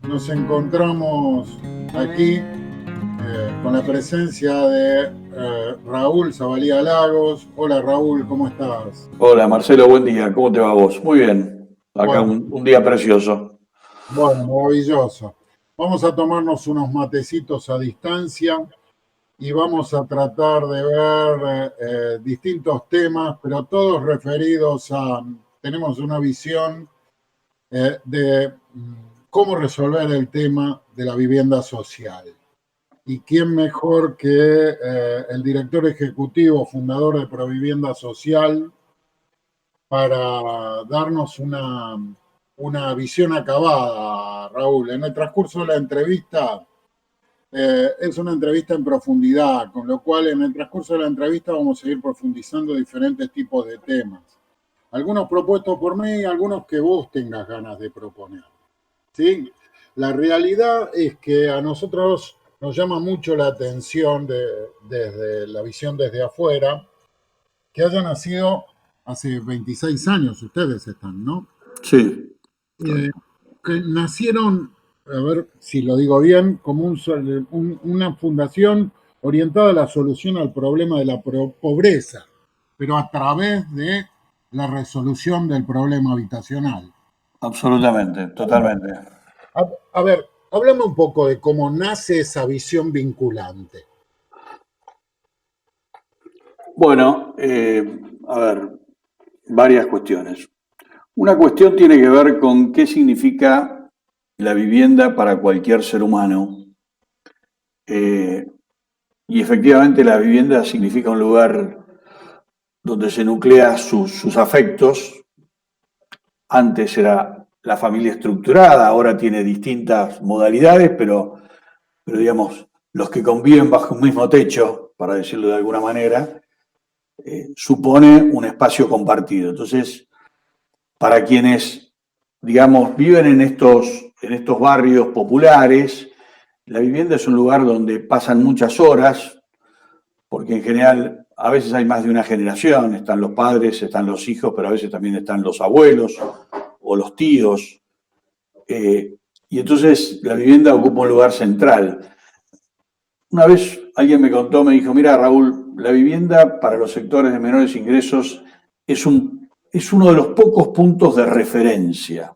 Nos encontramos aquí con la presencia de Raúl Zavalía Lagos. Hola Raúl, ¿cómo estás? Hola Marcelo, buen día. ¿Cómo te va vos? Muy bien. Acá Bueno, un día precioso. bueno, maravilloso. Vamos a tomarnos unos matecitos a distancia y vamos a tratar de ver distintos temas, pero todos referidos a, tenemos una visión de cómo resolver el tema de la vivienda social. ¿Y quién mejor que el director ejecutivo, fundador de Provivienda Social, para darnos una visión acabada, Raúl? En el transcurso de la entrevista, es una entrevista en profundidad, con lo cual en el transcurso de la entrevista vamos a ir profundizando diferentes tipos de temas. Algunos propuestos por mí, algunos que vos tengas ganas de proponer. ¿Sí? La realidad es que a nosotros nos llama mucho la atención desde la visión desde afuera, que haya nacido hace 26 años, ustedes están, ¿no? Sí, Eh, que nacieron, a ver si lo digo bien, como una fundación orientada a la solución al problema de la pobreza, pero a través de la resolución del problema habitacional. absolutamente, totalmente. A, a ver, háblame un poco de cómo nace esa visión vinculante. Bueno, a ver, varias cuestiones. Una cuestión tiene que ver con qué significa la vivienda para cualquier ser humano. Eh, y efectivamente la vivienda significa un lugar donde se nuclea sus afectos. Antes era la familia estructurada, ahora tiene distintas modalidades, pero digamos, los que conviven bajo un mismo techo, para decirlo de alguna manera, supone un espacio compartido. Entonces, para quienes, digamos, viven en estos barrios populares, la vivienda es un lugar donde pasan muchas horas, porque en general a veces hay más de una generación, están los padres, están los hijos, pero a veces también están los abuelos o los tíos. Y entonces la vivienda ocupa un lugar central. Una vez alguien me contó, me dijo, mira Raúl, la vivienda para los sectores de menores ingresos es uno de los pocos puntos de referencia,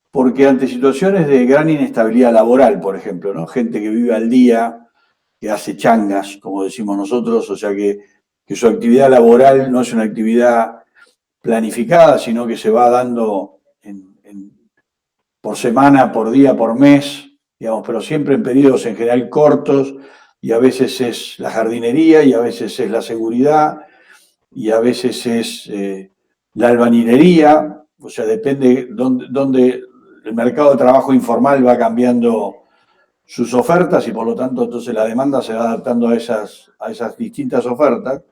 porque ante situaciones de gran inestabilidad laboral, por ejemplo, ¿no? Gente que vive al día, que hace changas, como decimos nosotros, o sea que su actividad laboral no es una actividad planificada, sino que se va dando por semana, por día, por mes, digamos, pero siempre en periodos en general cortos, y a veces es la jardinería, y a veces es la seguridad, y a veces es la albañilería, o sea, depende dónde el mercado de trabajo informal va cambiando sus ofertas y por lo tanto entonces la demanda se va adaptando a esas distintas ofertas.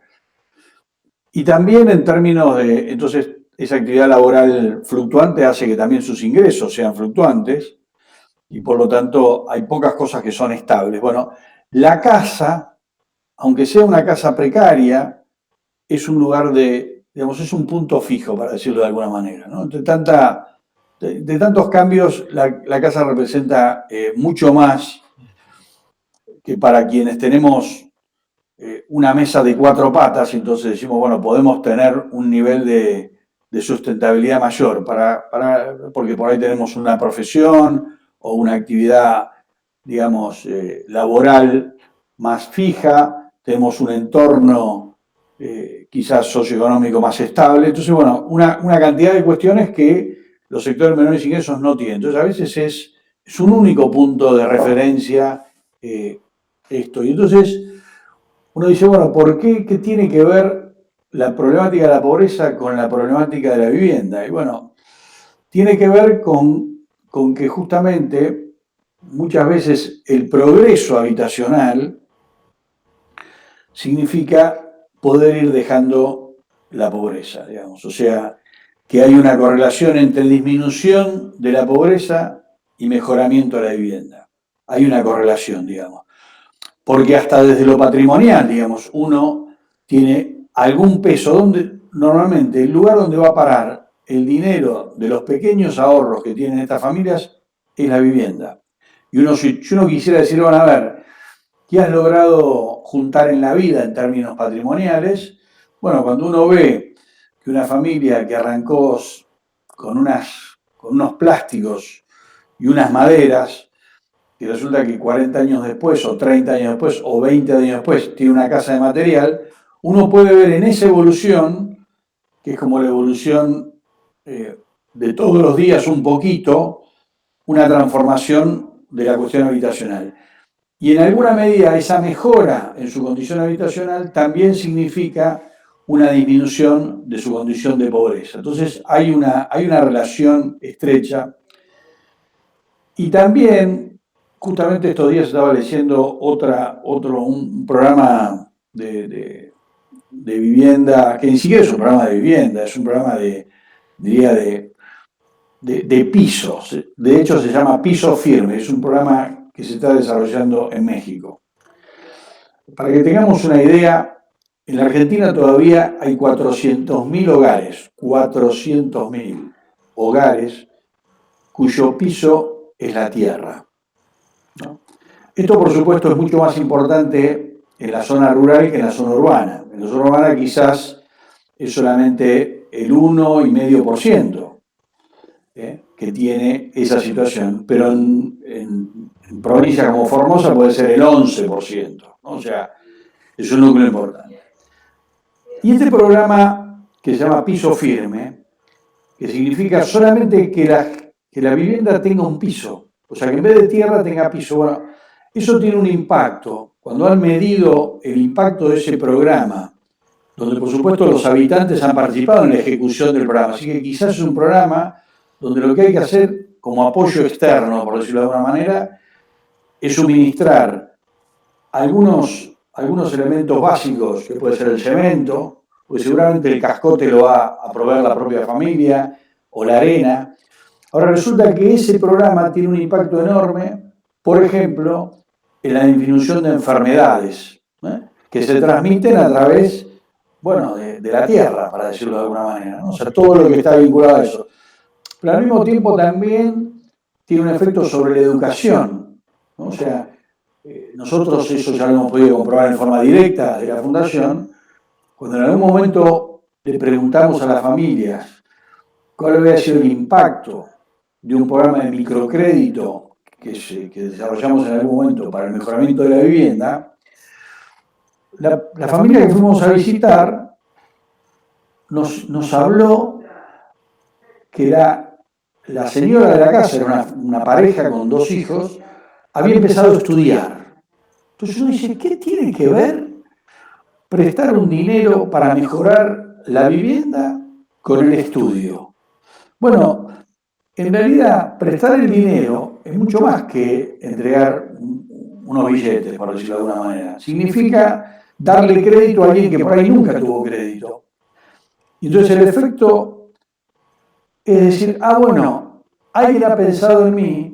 Y también en términos de, entonces, esa actividad laboral fluctuante hace que también sus ingresos sean fluctuantes y por lo tanto hay pocas cosas que son estables. Bueno, la casa, aunque sea una casa precaria, es un lugar de, digamos, es un punto fijo, para decirlo de alguna manera, ¿no? De tantos cambios, la casa representa mucho más que para quienes tenemos una mesa de cuatro patas, entonces decimos, bueno, podemos tener un nivel de sustentabilidad mayor, porque por ahí tenemos una profesión o una actividad, digamos, laboral más fija, tenemos un entorno quizás socioeconómico más estable. Entonces, bueno, una cantidad de cuestiones que los sectores menores ingresos no tienen. Entonces, a veces es un único punto de referencia esto. Y entonces uno dice, bueno, ¿por qué? ¿Qué tiene que ver la problemática de la pobreza con la problemática de la vivienda? Y bueno, tiene que ver con que justamente muchas veces el progreso habitacional significa poder ir dejando la pobreza, digamos. O sea, que hay una correlación entre disminución de la pobreza y mejoramiento de la vivienda. Hay una correlación, digamos. Porque hasta desde lo patrimonial, digamos, uno tiene algún peso donde normalmente el lugar donde va a parar el dinero de los pequeños ahorros que tienen estas familias es la vivienda. Y si uno quisiera decir, bueno, a ver, ¿qué has logrado juntar en la vida en términos patrimoniales? Bueno, cuando uno ve que una familia que arrancó con unos plásticos y unas maderas, y resulta que 40 años después, o 30 años después, o 20 años después, tiene una casa de material, uno puede ver en esa evolución, que es como la evolución de todos los días un poquito, una transformación de la cuestión habitacional. Y en alguna medida esa mejora en su condición habitacional también significa una disminución de su condición de pobreza. Entonces hay una relación estrecha. Y también, justamente estos días estaba leyendo un programa de vivienda, que ni siquiera es un programa de vivienda, es un programa diría, de pisos. De hecho, se llama Piso Firme, es un programa que se está desarrollando en México. Para que tengamos una idea, en la Argentina todavía hay 400.000 hogares, 400.000 hogares cuyo piso es la tierra, ¿no? Esto, por supuesto, es mucho más importante en la zona rural que en la zona urbana. En la zona urbana quizás es solamente el 1,5%, que tiene esa situación, pero en provincias como Formosa puede ser el 11%, ¿no? O sea, es un núcleo importante. Y este programa, que se llama Piso Firme, que significa solamente que la vivienda tenga un piso, o sea, que en vez de tierra tenga piso. Bueno, eso tiene un impacto. Cuando han medido el impacto de ese programa, donde por supuesto los habitantes han participado en la ejecución del programa, así que quizás es un programa donde lo que hay que hacer como apoyo externo, por decirlo de alguna manera, es suministrar algunos elementos básicos, que puede ser el cemento, pues seguramente el cascote lo va a proveer la propia familia, o la arena. Ahora resulta que ese programa tiene un impacto enorme, por ejemplo, en la disminución de enfermedades, que se transmiten a través, bueno, de la tierra, para decirlo de alguna manera, ¿no? O sea, todo lo que está vinculado a eso. Pero al mismo tiempo también tiene un efecto sobre la educación, ¿no? O sea, nosotros eso ya lo hemos podido comprobar en forma directa de la Fundación, cuando en algún momento le preguntamos a las familias cuál había sido el impacto de un programa de microcrédito que desarrollamos en algún momento para el mejoramiento de la vivienda, la familia que fuimos a visitar nos habló que la señora de la casa, era una pareja con 2 hijos, había empezado a estudiar. Entonces uno dice, ¿qué tiene que ver prestar un dinero para mejorar la vivienda con el estudio? Bueno, en realidad prestar el dinero es mucho más que entregar unos billetes, por decirlo de alguna manera. Significa darle crédito a alguien que por ahí nunca tuvo crédito. Y entonces el efecto es decir, bueno, alguien ha pensado en mí,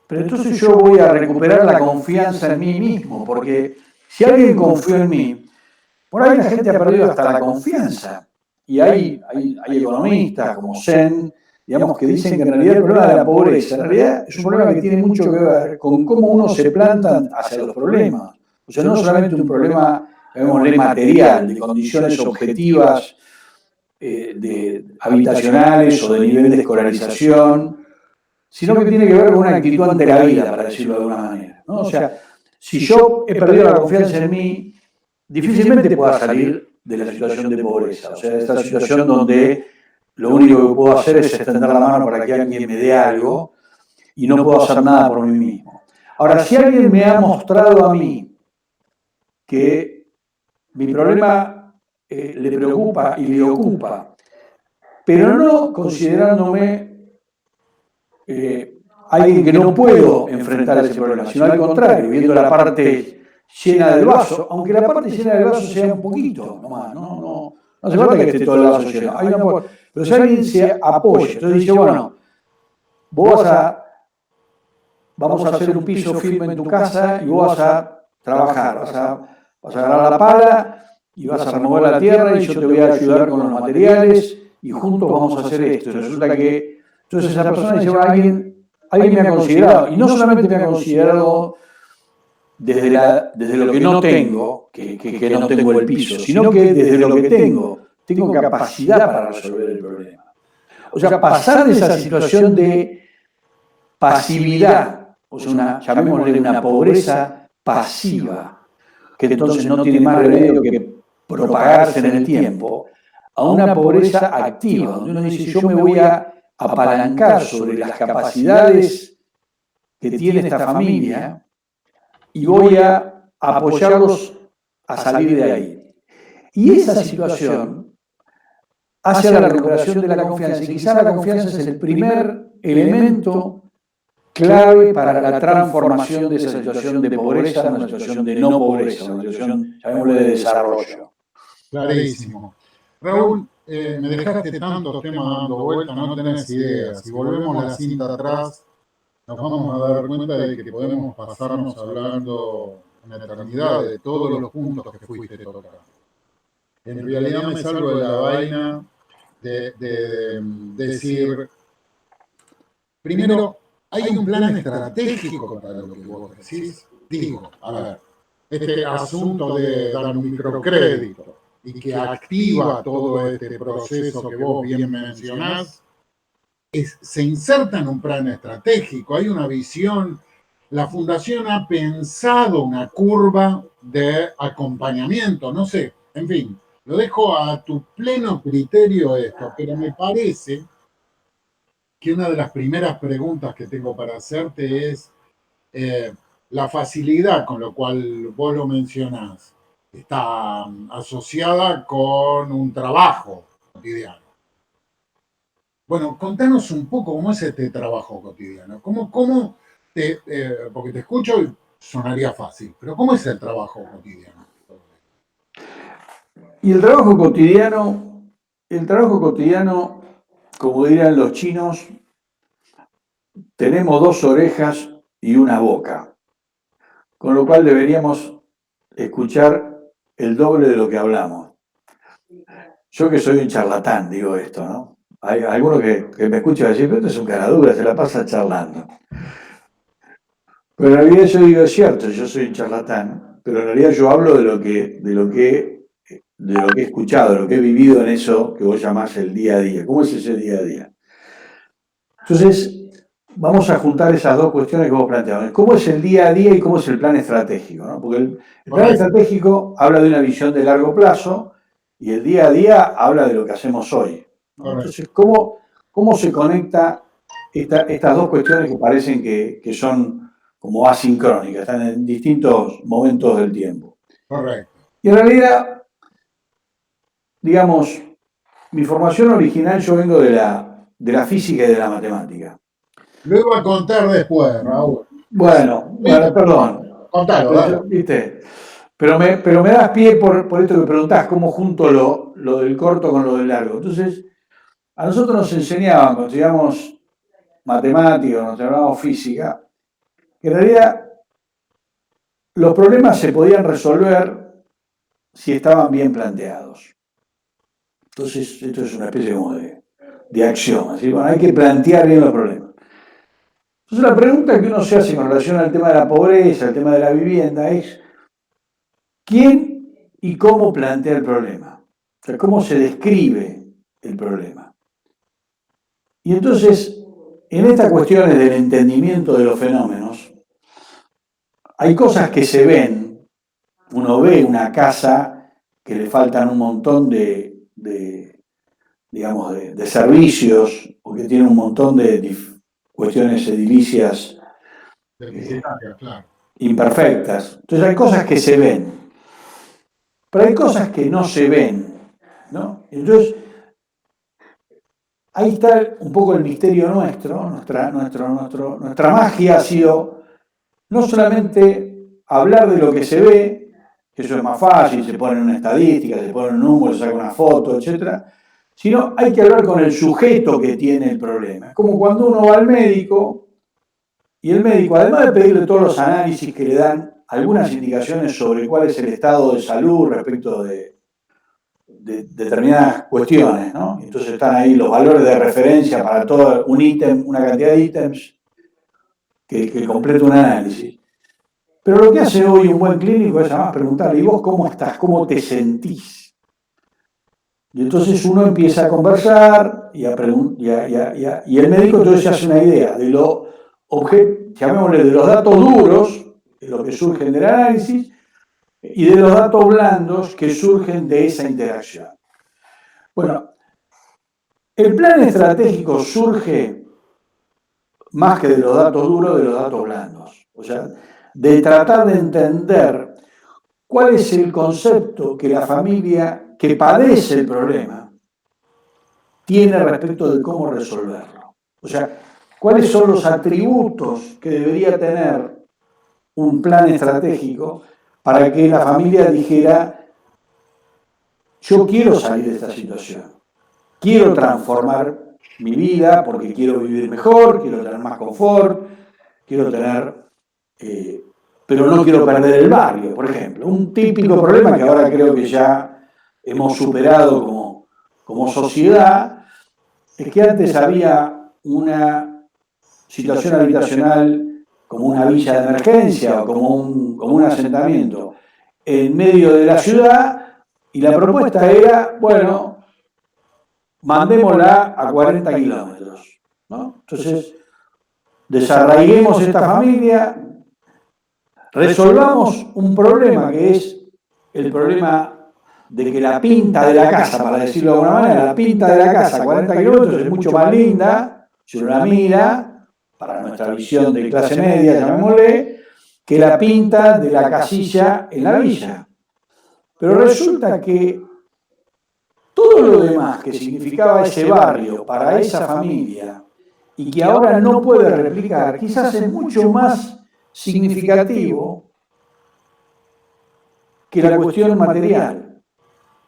pero entonces yo voy a recuperar la confianza en mí mismo, porque si alguien confió en mí, por ahí la gente ha perdido hasta la confianza. Y hay economistas como Zen, digamos, que dicen que en realidad el problema de la pobreza, en realidad es un problema que tiene mucho que ver con cómo uno se planta hacia los problemas. O sea, no solamente un problema, llamémosle, material, de condiciones objetivas, habitacionales o de nivel de escolarización, sino que tiene que ver con una actitud ante la vida, para decirlo de alguna manera, ¿no? O sea, si yo he perdido la confianza en mí, difícilmente pueda salir de la situación de pobreza, o sea, de esta situación donde lo único que puedo hacer es extender la mano para que alguien me dé algo y no puedo hacer nada por mí mismo. Ahora, si alguien me ha mostrado a mí que mi problema le preocupa y le ocupa, pero no considerándome alguien que no puedo enfrentar ese problema, sino al contrario, viendo la parte llena del vaso, aunque la parte llena del vaso sea un poquito nomás, no hace falta que esté todo el vaso lleno. Pero si alguien se apoya, entonces dice, bueno, vamos a hacer un piso firme en tu casa y vos vas a trabajar, vas a agarrar la pala y vas a remover la tierra y yo te voy a ayudar con los materiales y juntos vamos a hacer esto. Y resulta que entonces esa persona dice, alguien alguien me ha considerado, y no solamente me ha considerado desde lo que no tengo, que no tengo el piso, sino que desde lo que tengo capacidad para resolver el problema. O sea, pasar de esa situación de pasividad, o sea, llamémosle una pobreza pasiva, que entonces no tiene más remedio que propagarse en el tiempo, a una pobreza activa, donde uno dice, yo me voy a apalancar sobre las capacidades que tiene esta familia y voy a apoyarlos a salir de ahí. Y esa situación hacia la recuperación de la confianza, y quizá la confianza es el primer elemento clave para la transformación de esa situación de pobreza a una situación de no pobreza, una situación, llamémosle, de desarrollo. Clarísimo. Raúl, me dejaste tantos temas dando vuelta, no tenés idea. Si volvemos la cinta atrás, nos vamos a dar cuenta de que podemos pasarnos hablando en la eternidad de todos los puntos que fuiste tocando. En realidad me salgo de la vaina de decir, primero, hay un plan estratégico para lo que vos decís. Digo, a ver, este asunto de dar un microcrédito y que activa todo este proceso que vos bien mencionás, se inserta en un plan estratégico, hay una visión. La Fundación ha pensado una curva de acompañamiento, no sé, en fin, lo dejo a tu pleno criterio esto, pero me parece que una de las primeras preguntas que tengo para hacerte es la facilidad con la cual vos lo mencionás. Está asociada con un trabajo cotidiano. Bueno, contanos un poco cómo es este trabajo cotidiano. Porque te escucho y sonaría fácil, pero ¿cómo es el trabajo cotidiano? Y el trabajo cotidiano, como dirían los chinos, tenemos 2 orejas y una boca, con lo cual deberíamos escuchar el doble de lo que hablamos. Yo que soy un charlatán, digo esto, ¿no? Hay algunos que me escuchan decir, pero esto es un caradura, se la pasa charlando. Pero en realidad yo digo, es cierto, yo soy un charlatán, pero en realidad yo hablo de lo que he escuchado, de lo que he vivido en eso que vos llamás el día a día. ¿Cómo es ese día a día? Entonces, vamos a juntar esas dos cuestiones que vos planteabas. ¿Cómo es el día a día y cómo es el plan estratégico? ¿No? Porque el plan estratégico habla de una visión de largo plazo y el día a día habla de lo que hacemos hoy, ¿no? Entonces, ¿cómo se conecta estas dos cuestiones que parecen que son como asincrónicas, están en distintos momentos del tiempo? Correcto. Y en realidad, digamos, mi formación original, yo vengo de la física y de la matemática. Lo iba a contar después, Raúl. Bueno, perdón. Contalo, dale. ¿Viste? Pero me das pie por esto que preguntás, cómo junto lo del corto con lo del largo. Entonces, a nosotros nos enseñaban, cuando estudiamos matemáticas, cuando estudiamos física, que en realidad los problemas se podían resolver si estaban bien planteados. Entonces, esto es una especie como de acción. Así, bueno, hay que plantear bien los problemas. Entonces, la pregunta que uno se hace con relación al tema de la pobreza, al tema de la vivienda, es ¿quién y cómo plantea el problema? O sea, ¿cómo se describe el problema? Y entonces, en estas cuestiones del entendimiento de los fenómenos, hay cosas que se ven. Uno ve una casa que le faltan un montón digamos, de servicios, o que tiene un montón de cuestiones edilicias Claro. imperfectas. Entonces hay cosas que se ven, pero hay cosas que no se ven, ¿no? Entonces, ahí está un poco el misterio nuestro, nuestra magia ha sido no solamente hablar de lo que se ve, que eso es más fácil, se pone una estadística, se pone un número, se saca una foto, etc., sino hay que hablar con el sujeto que tiene el problema. Es como cuando uno va al médico y el médico, además de pedirle todos los análisis que le dan algunas indicaciones sobre cuál es el estado de salud respecto de determinadas cuestiones, ¿no? Entonces están ahí los valores de referencia para todo un ítem, una cantidad de ítems. que complete un análisis. Pero lo que hace hoy un buen clínico es además preguntarle, ¿y vos cómo estás? ¿Cómo te sentís? Y entonces uno empieza a conversar y el médico entonces hace una idea de llamémosle de los datos duros, de lo que surgen del análisis, y de los datos blandos que surgen de esa interacción. Bueno, el plan estratégico surge más que de los datos duros, de los datos blandos. O sea, de tratar de entender cuál es el concepto que la familia que padece el problema tiene respecto de cómo resolverlo. O sea, cuáles son los atributos que debería tener un plan estratégico para que la familia dijera, yo quiero salir de esta situación, quiero transformar mi vida porque quiero vivir mejor, quiero tener más confort, quiero tener, pero no quiero perder el barrio, por ejemplo. Un típico problema que ahora creo que ya hemos superado como sociedad, es que antes había una situación habitacional como una villa de emergencia o como un asentamiento en medio de la ciudad y la propuesta era, bueno, mandémosla a 40 kilómetros, ¿no? Entonces, desarraiguemos esta familia, resolvamos un problema que es el problema de que la pinta de la casa, para decirlo de alguna manera, la pinta de la casa a 40 kilómetros es mucho más linda, si uno la mira, para nuestra visión de clase media, llamémosle, que la pinta de la casilla en la villa. Pero resulta que todo lo demás que significaba ese barrio para esa familia y que ahora no puede replicar, quizás es mucho más significativo que la cuestión material.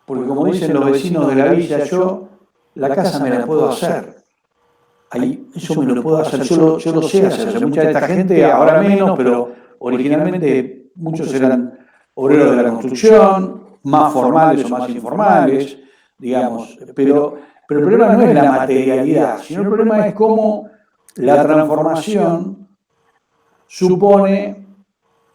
Porque como dicen los vecinos de la villa, yo la casa me la puedo hacer. Eso me lo puedo hacer, yo lo sé hacer. O sea, mucha de esta gente, ahora menos, pero originalmente muchos eran obreros de la construcción, más formales o más informales, digamos. Pero el problema no es la materialidad, sino el problema es cómo la transformación supone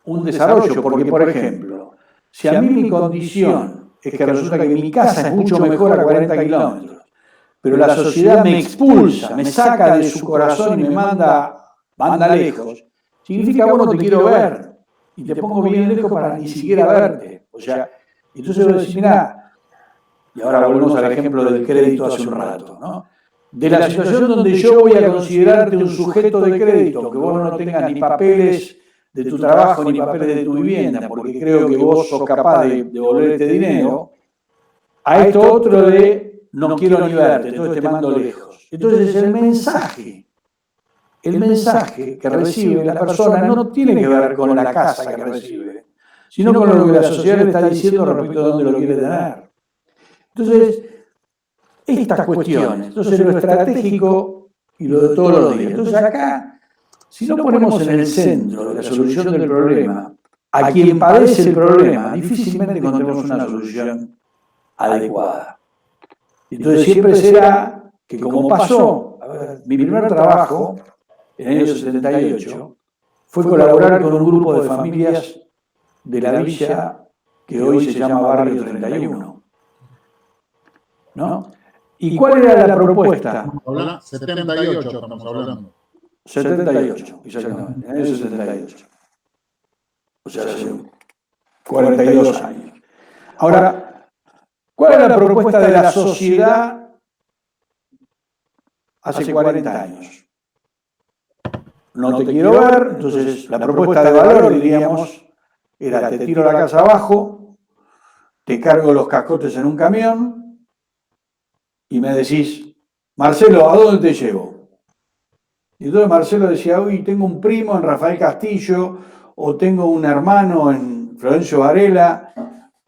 un desarrollo. Porque, por ejemplo, si a mí mi condición es que resulta que mi casa es mucho mejor a 40 kilómetros, pero la sociedad me expulsa, me saca de su corazón y me manda lejos, significa, bueno, no te quiero ver, y te pongo bien lejos para ni siquiera verte. O sea, entonces voy a decir, mirá, y ahora volvemos al ejemplo del crédito hace un rato, ¿no? De la situación donde yo voy a considerarte un sujeto de crédito, que vos no tengas ni papeles de tu trabajo ni papeles de tu vivienda, porque creo que vos sos capaz de devolver este dinero, a esto otro de no quiero ni verte, entonces te mando lejos. Entonces el mensaje que recibe la persona no tiene que ver con la casa que recibe, sino con lo que la sociedad le está diciendo respecto a dónde lo quiere tener. Entonces, estas cuestiones, entonces lo estratégico y lo de todos los días. Entonces acá, si no ponemos en el centro de la solución del problema a quien padece el problema, difícilmente encontremos una solución adecuada. Entonces siempre será que, como pasó, mi primer trabajo, en el año 78, fue colaborar con un grupo de familias de la villa que hoy se llama Barrio 31. ¿No? ¿Y cuál era la propuesta? 78 estamos hablando. 78, exactamente, en el año 78. O sea, hace 42 años. Ahora, ¿cuál era la propuesta de la sociedad hace 40 años? No te quiero ver, entonces la propuesta de valor, diríamos, era te tiro la casa abajo, te cargo los cascotes en un camión y me decís, Marcelo, ¿a dónde te llevo? Y entonces Marcelo decía, uy, tengo un primo en Rafael Castillo, o tengo un hermano en Florencio Varela,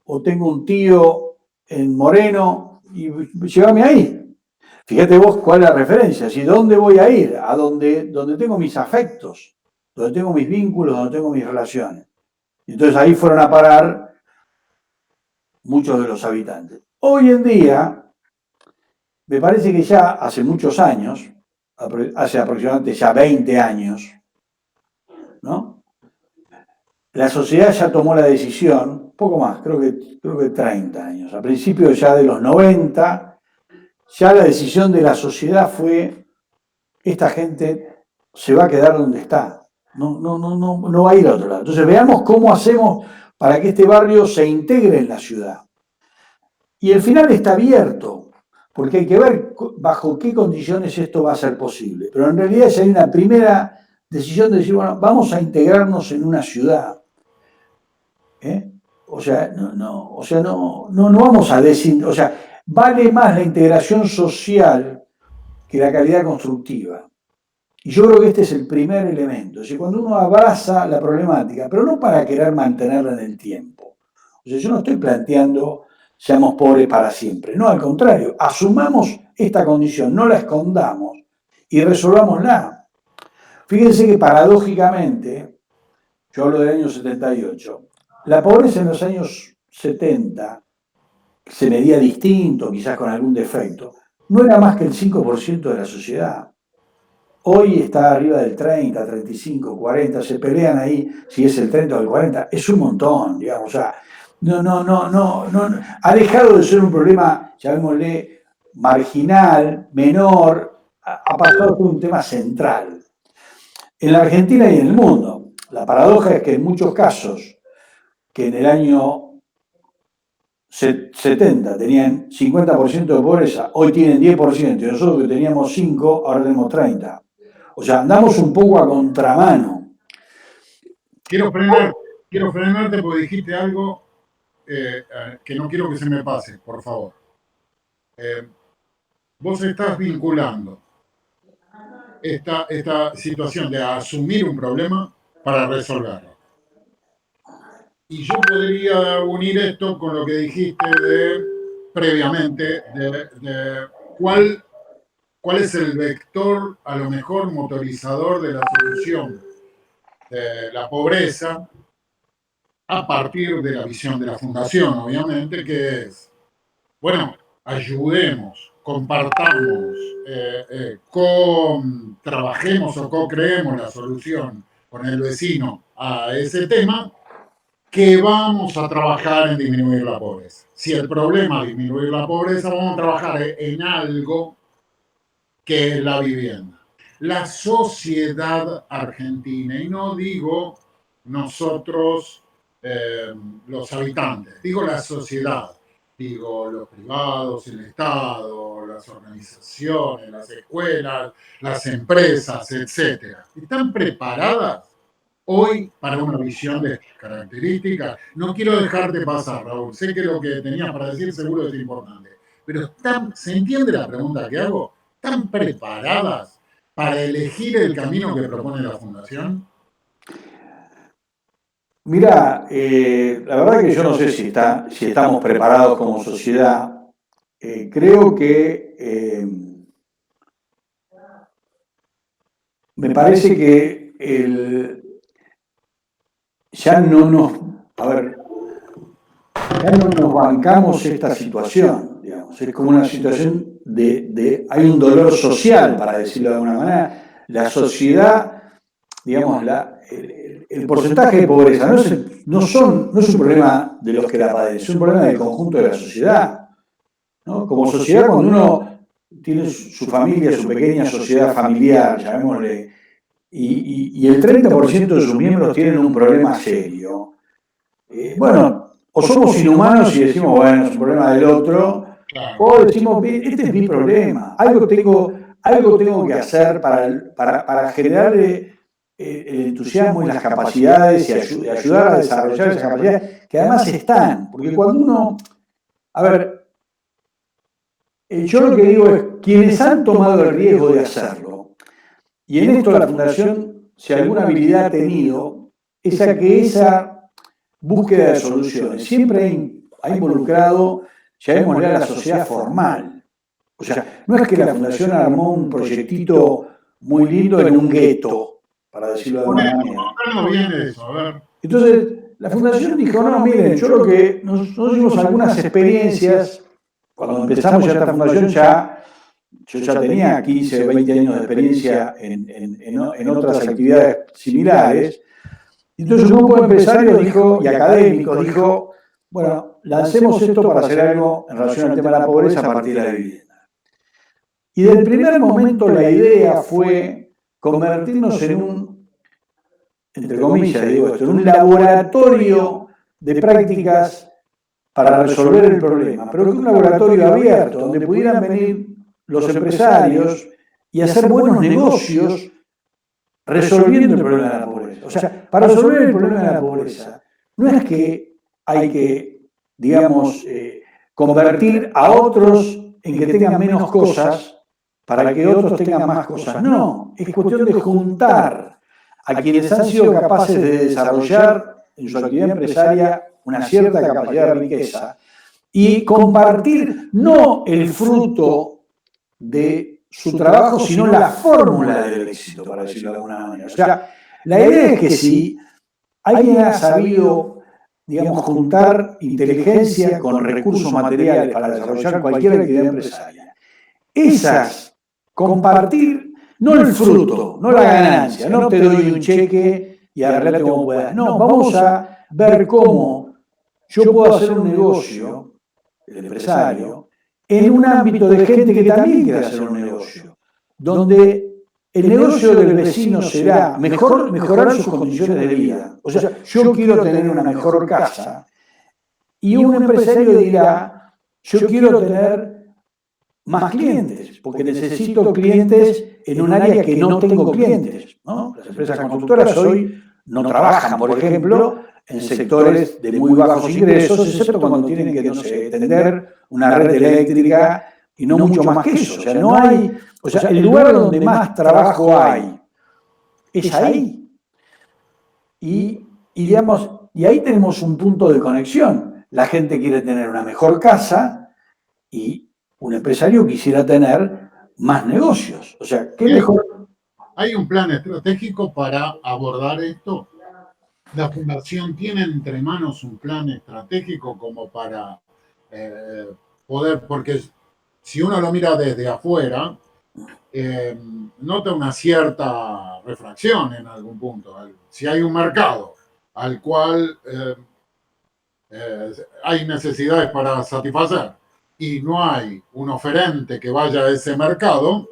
o tengo un tío en Moreno, y llévame ahí. Fíjate vos cuál es la referencia, si dónde voy a ir, a donde tengo mis afectos, donde tengo mis vínculos, donde tengo mis relaciones. Y entonces ahí fueron a parar muchos de los habitantes. Hoy en día, me parece que ya hace muchos años, hace aproximadamente ya 20 años, la sociedad ya tomó la decisión, poco más, creo que 30 años, a principios ya de los 90, ya la decisión de la sociedad fue, esta gente se va a quedar donde está, no va a ir a otro lado. Entonces veamos cómo hacemos para que este barrio se integre en la ciudad. Y el final está abierto, porque hay que ver bajo qué condiciones esto va a ser posible. Pero en realidad ya hay una primera decisión de decir, bueno, vamos a integrarnos en una ciudad. O sea, no vamos a decir, o sea, vale más la integración social que la calidad constructiva. Y yo creo que este es el primer elemento. O sea, cuando uno abraza la problemática, pero no para querer mantenerla en el tiempo. O sea, yo no estoy planteando seamos pobres para siempre. No, al contrario, asumamos esta condición, no la escondamos y resolvámosla. Fíjense que paradójicamente, yo hablo del año 78, la pobreza en los años 70 se medía distinto, quizás con algún defecto, no era más que el 5% de la sociedad. Hoy está arriba del 30, 35, 40, se pelean ahí si es el 30 o el 40, es un montón, digamos, o sea, no, ha dejado de ser un problema, llamémosle, marginal, menor, ha pasado a ser un tema central. En la Argentina y en el mundo, la paradoja es que en muchos casos, que en el año 70 tenían 50% de pobreza, hoy tienen 10%, y nosotros que teníamos 5, ahora tenemos 30. O sea, andamos un poco a contramano. Quiero frenarte porque dijiste algo que no quiero que se me pase, por favor. Vos estás vinculando esta situación de asumir un problema para resolverlo. Y yo podría unir esto con lo que dijiste previamente, de cuál es el vector, a lo mejor, motorizador de la solución de la pobreza a partir de la visión de la Fundación, obviamente, que es, bueno, ayudemos, compartamos, trabajemos o co-creemos la solución con el vecino a ese tema, que vamos a trabajar en disminuir la pobreza. Si el problema es disminuir la pobreza, vamos a trabajar en algo que es la vivienda. La sociedad argentina, y no digo nosotros los habitantes, digo la sociedad, digo los privados, el Estado, las organizaciones, las escuelas, las empresas, etcétera, ¿están preparadas hoy para una visión de características? No quiero dejarte pasar, Raúl. Sé que lo que tenías para decir seguro es importante. Pero ¿se entiende la pregunta que hago? ¿Están preparadas para elegir el camino que propone la Fundación? Mirá, la verdad que yo no sé si estamos preparados como sociedad. Creo que me parece que ya no nos bancamos esta situación, digamos. Es como una situación hay un dolor social, para decirlo de alguna manera. La sociedad, digamos, el porcentaje de pobreza no es un problema de los que la padecen, es un problema del conjunto de la sociedad, ¿no? Como sociedad, cuando uno tiene su familia, su pequeña sociedad familiar, llamémosle, y el 30% de sus miembros tienen un problema serio, bueno, o somos inhumanos y decimos, bueno, es un problema del otro, o decimos, este es mi problema, algo tengo que hacer para generarle el entusiasmo y las capacidades y ayudar a desarrollar esas capacidades, que además están, porque cuando uno, yo lo que digo es, quienes han tomado el riesgo de hacerlo, y en esto la Fundación, si alguna habilidad ha tenido, es a que esa búsqueda de soluciones siempre ha involucrado, llamémosle, a la sociedad formal. O sea, no es que la Fundación armó un proyectito muy lindo en un gueto, para decirlo de alguna manera. No viene eso, a ver. Entonces, la Fundación dijo, no, miren, nosotros tuvimos algunas experiencias, cuando empezamos ya esta Fundación, yo ya tenía 15 o 20 años de experiencia en otras actividades similares, Entonces un grupo de empresarios dijo, y académicos dijo, bueno, lancemos esto para hacer algo en relación al tema de la pobreza a partir de la vivienda. Y del primer momento la idea fue convertirnos en un, entre comillas digo esto, en un laboratorio de prácticas para resolver el problema, pero que un laboratorio abierto, donde pudieran venir los empresarios y hacer buenos negocios resolviendo el problema de la pobreza. O sea, para resolver el problema de la pobreza, no es que hay que, digamos, convertir a otros en que tengan menos cosas para que otros tengan más cosas. No, es cuestión de juntar a quienes han sido capaces de desarrollar en su actividad empresaria una cierta capacidad de riqueza y compartir no el fruto de su trabajo, sino la fórmula del éxito, para decirlo de alguna manera. O sea, la idea es que si alguien ha sabido, digamos, juntar inteligencia con recursos materiales para desarrollar cualquier actividad empresaria, esas, compartir, no el fruto, no la ganancia, no te doy un cheque y arreglate como puedas. No, vamos a ver cómo yo puedo hacer un negocio, el empresario, en un ámbito de gente que también quiere hacer un negocio, donde el negocio del vecino será mejorar sus condiciones de vida. O sea, yo quiero tener una mejor casa y un empresario dirá, yo quiero tener más clientes, porque necesito clientes en un área que no tengo clientes, ¿no? Las empresas constructoras hoy no trabajan, por ejemplo, en sectores de muy bajos ingresos, excepto cuando tienen que, no sé, tender una red eléctrica y no mucho más que eso. O sea, no hay, o sea, el lugar donde más trabajo hay es ahí. Y digamos, y ahí tenemos un punto de conexión. La gente quiere tener una mejor casa y un empresario quisiera tener más negocios. O sea, ¿qué mejor? ¿Hay un plan estratégico para abordar esto? ¿La Fundación tiene entre manos un plan estratégico como para poder, porque si uno lo mira desde afuera, nota una cierta refracción en algún punto? Si hay un mercado al cual hay necesidades para satisfacer y no hay un oferente que vaya a ese mercado,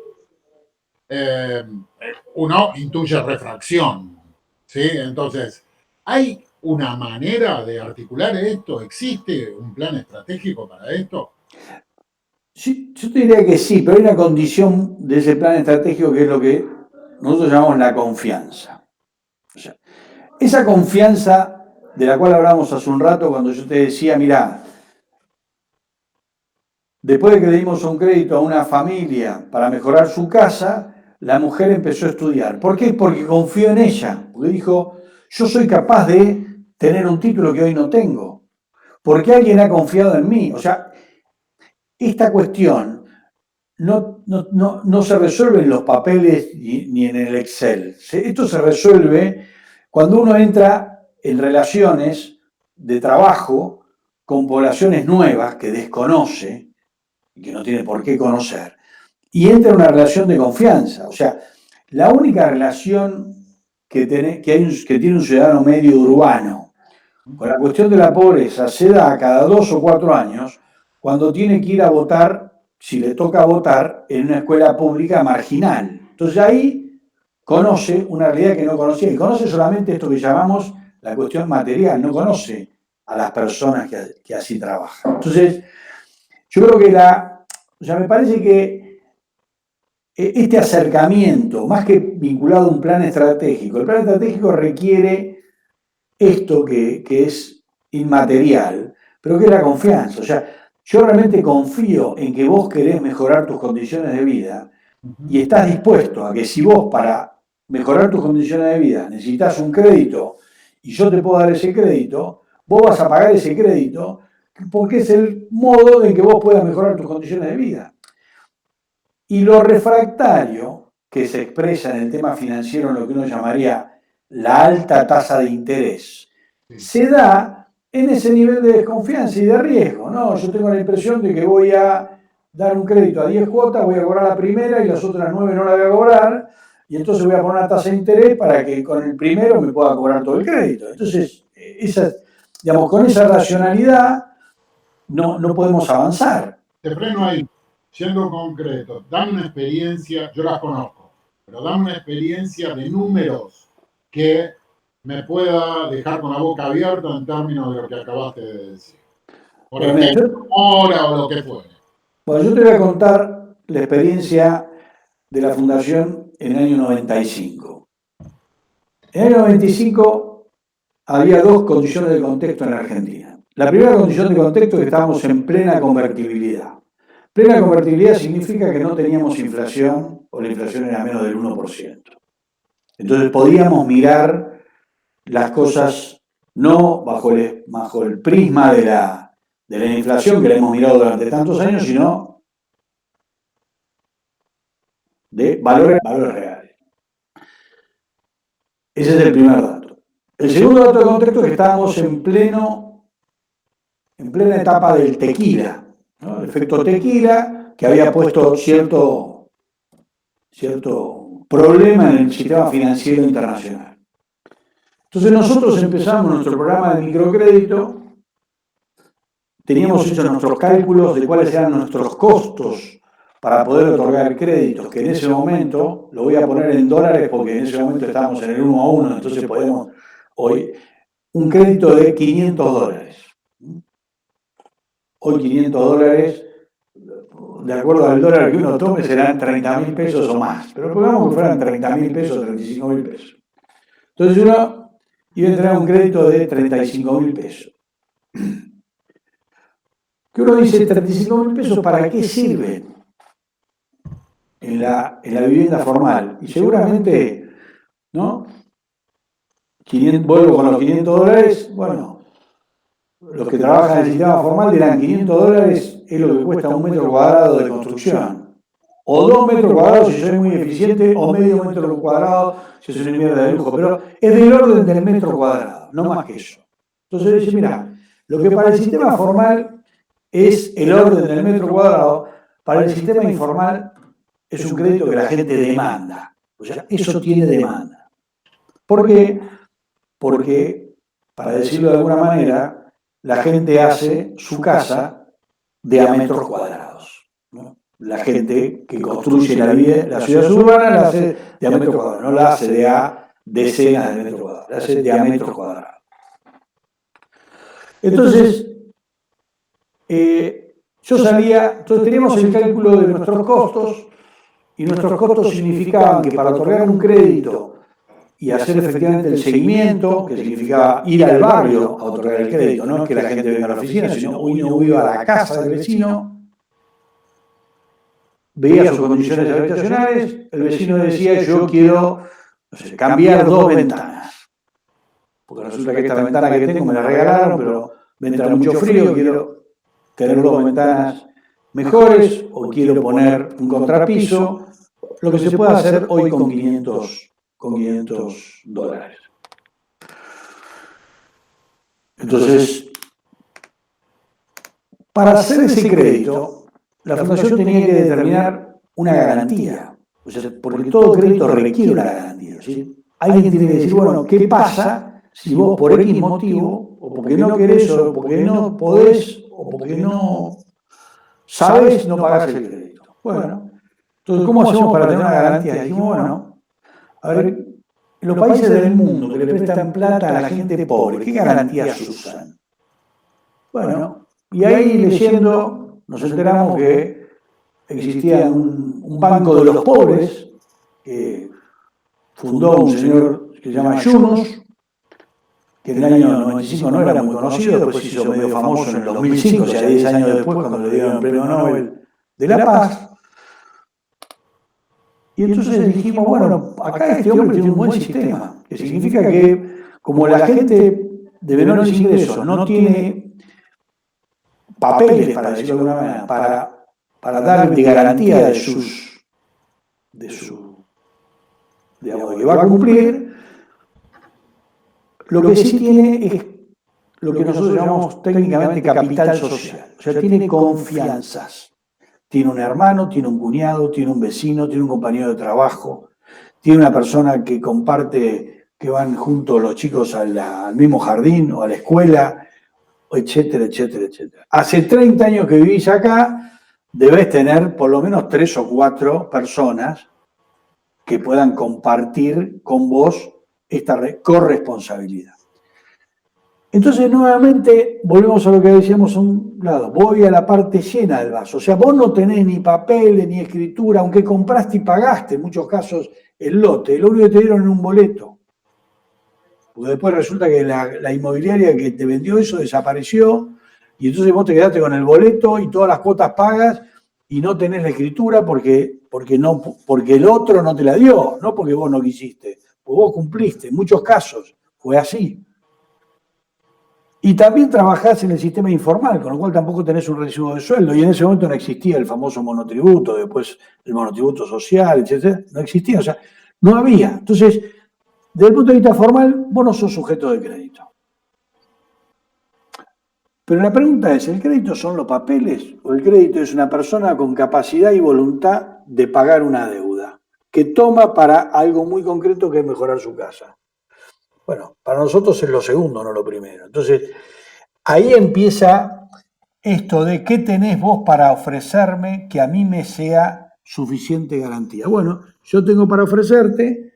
uno intuye refracción, ¿sí? Entonces, ¿hay una manera de articular esto? ¿Existe un plan estratégico para esto? Sí, yo te diría que sí, pero hay una condición de ese plan estratégico que es lo que nosotros llamamos la confianza. O sea, esa confianza de la cual hablábamos hace un rato cuando yo te decía, mirá, después de que le dimos un crédito a una familia para mejorar su casa, la mujer empezó a estudiar. ¿Por qué? Porque confió en ella. Porque dijo, yo soy capaz de tener un título que hoy no tengo. Porque alguien ha confiado en mí. O sea, esta cuestión no se resuelve en los papeles ni en el Excel. Esto se resuelve cuando uno entra en relaciones de trabajo con poblaciones nuevas que desconoce y que no tiene por qué conocer, y entra en una relación de confianza. O sea, la única relación que tiene un ciudadano medio urbano con la cuestión de la pobreza se da cada 2 o 4 años cuando tiene que ir a votar, si le toca votar, en una escuela pública marginal. Entonces ahí conoce una realidad que no conocía, y conoce solamente esto que llamamos la cuestión material, no conoce a las personas que así trabajan. Entonces, yo creo que me parece que este acercamiento, más que vinculado a un plan estratégico, el plan estratégico requiere esto que es inmaterial, pero que es la confianza. O sea, yo realmente confío en que vos querés mejorar tus condiciones de vida y estás dispuesto a que si vos para mejorar tus condiciones de vida necesitas un crédito y yo te puedo dar ese crédito, vos vas a pagar ese crédito porque es el modo en que vos puedas mejorar tus condiciones de vida. Y lo refractario que se expresa en el tema financiero en lo que uno llamaría la alta tasa de interés, se da en ese nivel de desconfianza y de riesgo. No, yo tengo la impresión de que voy a dar un crédito a 10 cuotas, voy a cobrar la primera y las otras 9 no la voy a cobrar, y entonces voy a poner una tasa de interés para que con el primero me pueda cobrar todo el crédito. Entonces, digamos, con esa racionalidad no podemos avanzar. Te freno ahí, siendo concreto, dame una experiencia, yo las conozco, pero dame una experiencia de números que me pueda dejar con la boca abierta en términos de lo que acabaste de decir. Por ejemplo, hora o lo que fuere. Bueno, yo te voy a contar la experiencia de la Fundación en el año 95. En el año 95 había dos condiciones de contexto en la Argentina. La primera condición de contexto es que estábamos en plena convertibilidad. Plena convertibilidad significa que no teníamos inflación, o la inflación era menos del 1%. Entonces podíamos mirar las cosas no bajo el prisma de la inflación que la hemos mirado durante tantos años, sino de valores reales. Ese es el primer dato. El segundo dato de contexto es que estábamos en plena etapa del tequila, ¿no? El efecto tequila, que había puesto cierto problema en el sistema financiero internacional. Entonces nosotros empezamos nuestro programa de microcrédito, teníamos hecho nuestros cálculos de cuáles eran nuestros costos para poder otorgar créditos, que en ese momento, lo voy a poner en dólares porque en ese momento estábamos en el 1 a 1, entonces podemos hoy, un crédito de $500. Hoy $500, de acuerdo al dólar que uno tome, serán 30.000 pesos o más, pero pongamos que fueran 30.000 pesos, 35.000 pesos. Entonces uno iba a entregar un crédito de 35.000 pesos. Que uno dice, 35.000 pesos, ¿para qué sirven en la vivienda formal? Y seguramente, ¿no? Vuelvo con los $500, bueno, los que trabajan en el sistema formal dirán $500 es lo que cuesta un metro cuadrado de construcción. O 2 metros cuadrados si soy muy eficiente, o medio metro cuadrado si soy una mierda de lujo. Pero es del orden del metro cuadrado, no más que eso. Entonces dice, mira, lo que para el sistema formal es el orden del metro cuadrado, para el sistema informal es un crédito que la gente demanda. O sea, eso tiene demanda. ¿Por qué? Porque, para decirlo de alguna manera, la gente hace su casa de a metros cuadrados, ¿no? La gente que construye la ciudad urbana la hace de a metros cuadrados, no la hace de a decenas de metros cuadrados, la hace de a metros cuadrados. Entonces, entonces teníamos el cálculo de nuestros costos, y nuestros costos significaban que para otorgar un crédito y hacer efectivamente el seguimiento, que significaba ir al barrio a otorgar el crédito, no es que la gente venga a la oficina, sino uno iba a la casa del vecino, veía sus condiciones habitacionales, el vecino decía, yo quiero, no sé, cambiar 2 ventanas, porque resulta que esta ventana que tengo me la regalaron, pero me entra mucho frío, quiero tener 2 ventanas mejores, o quiero poner un contrapiso, lo que se puede hacer hoy con $500. Entonces, para hacer ese crédito, la Fundación tenía que determinar una garantía. O sea, porque todo crédito requiere una garantía, ¿sí? Alguien tiene que decir, bueno, ¿qué pasa si vos por X motivo, o porque no querés, o porque no podés, o porque no sabés, no pagás el crédito? Bueno, entonces, ¿cómo hacemos para tener una garantía? Dijimos, bueno, a ver, en los países del mundo que le prestan plata a la gente pobre, ¿qué garantías usan? Bueno, y ahí leyendo nos enteramos que existía un banco de los pobres que fundó un señor que se llama Yunus, que en el año 95 no era muy conocido, después se hizo medio famoso en el 2005, o sea, 10 años después, cuando le dieron el premio Nobel de la Paz. Y entonces dijimos, bueno, acá este hombre tiene un buen sistema, que significa que como la gente de menores ingresos no tiene papeles, para decirlo de alguna manera, para dar de garantía digamos, que va a cumplir, lo que sí tiene es lo que nosotros llamamos técnicamente capital social, o sea, tiene confianzas. Tiene un hermano, tiene un cuñado, tiene un vecino, tiene un compañero de trabajo, tiene una persona que comparte, que van juntos los chicos al mismo jardín o a la escuela, etcétera, etcétera, etcétera. Hace 30 años que vivís acá, debes tener por lo menos 3 o 4 personas que puedan compartir con vos esta corresponsabilidad. Entonces, nuevamente, volvemos a lo que decíamos a un lado, voy a la parte llena del vaso. O sea, vos no tenés ni papeles, ni escritura, aunque compraste y pagaste, en muchos casos, el lote, lo único que te dieron en un boleto. Porque después resulta que la inmobiliaria que te vendió eso desapareció, y entonces vos te quedaste con el boleto y todas las cuotas pagas, y no tenés la escritura porque el otro no te la dio, no porque vos no quisiste, porque vos cumpliste. En muchos casos fue así. Y también trabajás en el sistema informal, con lo cual tampoco tenés un recibo de sueldo. Y en ese momento no existía el famoso monotributo, después el monotributo social, etc. No existía, o sea, no había. Entonces, desde el punto de vista formal, vos no sos sujeto de crédito. Pero la pregunta es, ¿el crédito son los papeles o el crédito es una persona con capacidad y voluntad de pagar una deuda que toma para algo muy concreto que es mejorar su casa? Bueno, para nosotros es lo segundo, no lo primero. Entonces, ahí empieza esto de qué tenés vos para ofrecerme que a mí me sea suficiente garantía. Bueno, yo tengo para ofrecerte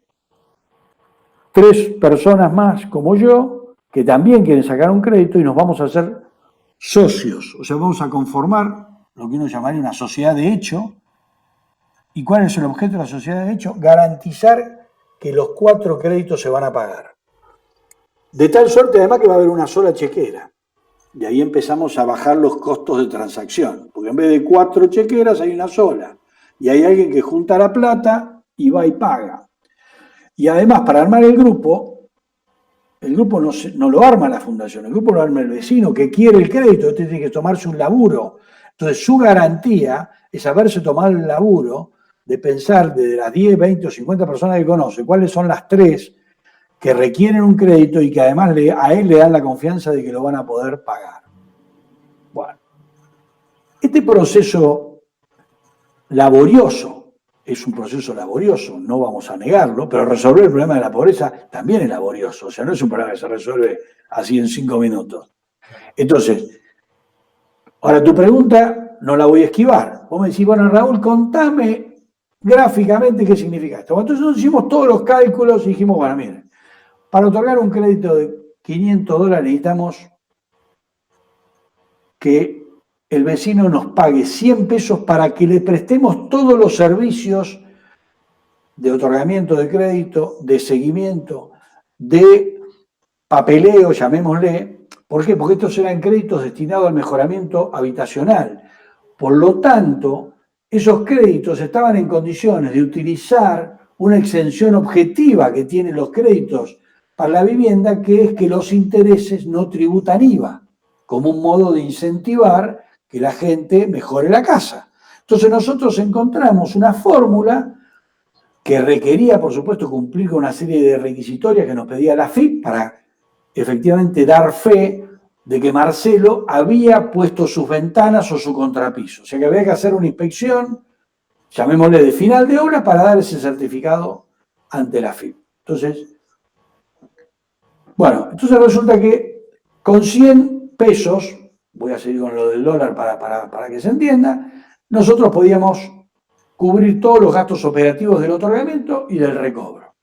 3 personas más como yo que también quieren sacar un crédito y nos vamos a hacer socios. O sea, vamos a conformar lo que uno llamaría una sociedad de hecho. ¿Y cuál es el objeto de la sociedad de hecho? Garantizar que los 4 créditos se van a pagar. De tal suerte, además, que va a haber una sola chequera. Y ahí empezamos a bajar los costos de transacción. Porque en vez de 4 chequeras, hay una sola. Y hay alguien que junta la plata y va y paga. Y además, para armar el grupo no lo arma la fundación, el grupo lo arma el vecino que quiere el crédito, este tiene que tomarse un laburo. Entonces, su garantía es haberse tomado el laburo de pensar de las 10, 20 o 50 personas que conoce, cuáles son las 3 que requieren un crédito y que además a él le dan la confianza de que lo van a poder pagar. Bueno, este proceso laborioso es un proceso laborioso, no vamos a negarlo, pero resolver el problema de la pobreza también es laborioso, o sea, no es un problema que se resuelve así en 5 minutos. Entonces, ahora tu pregunta no la voy a esquivar. Vos me decís, bueno, Raúl, contame gráficamente qué significa esto. Entonces nosotros hicimos todos los cálculos y dijimos, bueno, miren, para otorgar un crédito de $500 necesitamos que el vecino nos pague 100 pesos para que le prestemos todos los servicios de otorgamiento de crédito, de seguimiento, de papeleo, llamémosle. ¿Por qué? Porque estos eran créditos destinados al mejoramiento habitacional. Por lo tanto, esos créditos estaban en condiciones de utilizar una exención objetiva que tienen los créditos para la vivienda, que es que los intereses no tributan IVA, como un modo de incentivar que la gente mejore la casa. Entonces nosotros encontramos una fórmula que requería, por supuesto, cumplir con una serie de requisitorias que nos pedía la AFIP para efectivamente dar fe de que Marcelo había puesto sus ventanas o su contrapiso. O sea que había que hacer una inspección, llamémosle de final de obra, para dar ese certificado ante la AFIP. Entonces resulta que con 100 pesos, voy a seguir con lo del dólar para que se entienda, nosotros podíamos cubrir todos los gastos operativos del otorgamiento y del recobro.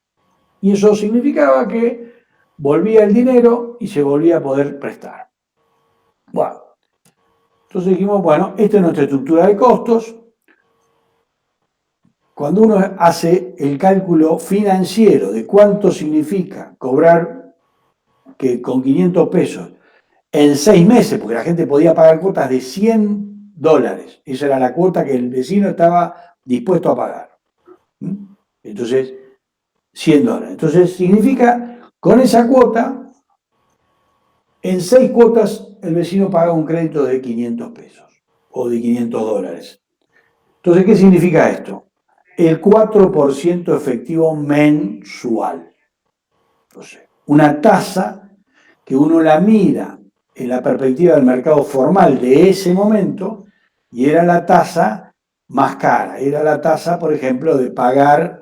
Y eso significaba que volvía el dinero y se volvía a poder prestar. Bueno, entonces dijimos, bueno, esta es nuestra estructura de costos. Cuando uno hace el cálculo financiero de cuánto significa cobrar que con 500 pesos en 6 meses, porque la gente podía pagar cuotas de $100, esa era la cuota que el vecino estaba dispuesto a pagar. Entonces, $100. Entonces significa, con esa cuota, en 6 cuotas el vecino paga un crédito de 500 pesos o de $500. Entonces, ¿qué significa esto? El 4% efectivo mensual. Entonces, una tasa que uno la mira en la perspectiva del mercado formal de ese momento y era la tasa más cara. Era la tasa, por ejemplo, de pagar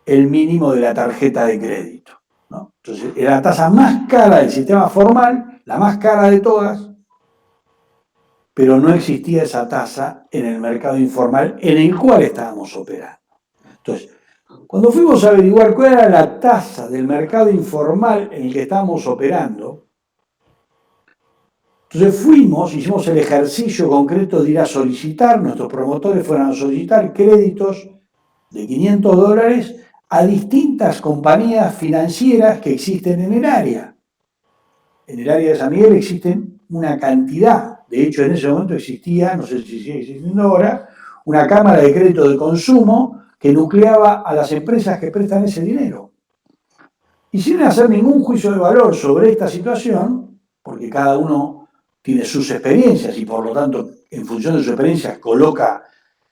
el mínimo de la tarjeta de crédito, ¿no? Entonces, era la tasa más cara del sistema formal, la más cara de todas, pero no existía esa tasa en el mercado informal en el cual estábamos operando. Entonces, cuando fuimos a averiguar cuál era la tasa del mercado informal en el que estábamos operando, entonces hicimos el ejercicio concreto de ir a solicitar, nuestros promotores fueron a solicitar créditos de $500 a distintas compañías financieras que existen en el área. En el área de San Miguel existen una cantidad, de hecho en ese momento existía, no sé si sigue existiendo ahora, una cámara de crédito de consumo que nucleaba a las empresas que prestan ese dinero. Y sin hacer ningún juicio de valor sobre esta situación, porque cada uno tiene sus experiencias y por lo tanto, en función de sus experiencias, coloca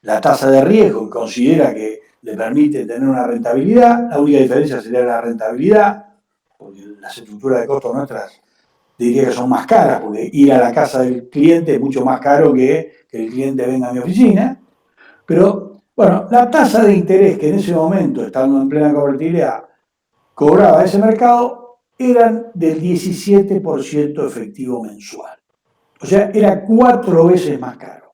la tasa de riesgo y considera que le permite tener una rentabilidad. La única diferencia sería la rentabilidad, porque las estructuras de costos nuestras diría que son más caras, porque ir a la casa del cliente es mucho más caro que el cliente venga a mi oficina. Pero, bueno, la tasa de interés que en ese momento, estando en plena convertibilidad, cobraba ese mercado, eran del 17% efectivo mensual. O sea, era 4 veces más caro.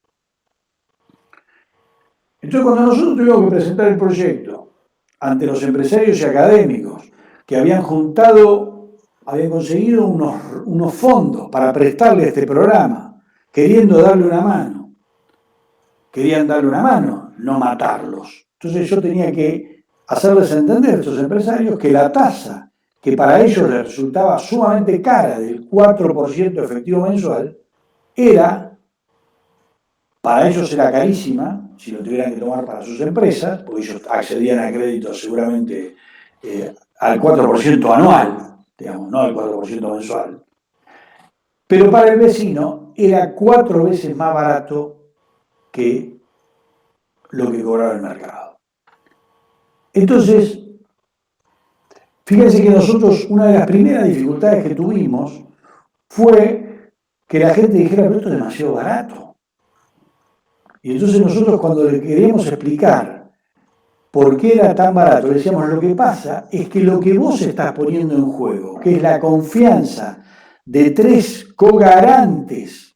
Entonces, cuando nosotros tuvimos que presentar el proyecto ante los empresarios y académicos que habían conseguido unos fondos para prestarle este programa, querían darle una mano, no matarlos. Entonces yo tenía que hacerles entender a estos empresarios que la tasa que para ellos les resultaba sumamente cara, del 4% efectivo mensual, para ellos era carísima, si lo tuvieran que tomar para sus empresas, porque ellos accedían a créditos seguramente al 4% anual, digamos, no al 4% mensual. Pero para el vecino era 4 veces más barato que lo que cobraba el mercado. Entonces, fíjense que nosotros, una de las primeras dificultades que tuvimos fue que la gente dijera, pero esto es demasiado barato. Y entonces nosotros cuando le queríamos explicar por qué era tan barato, le decíamos, lo que pasa es que lo que vos estás poniendo en juego, que es la confianza de 3 cogarantes,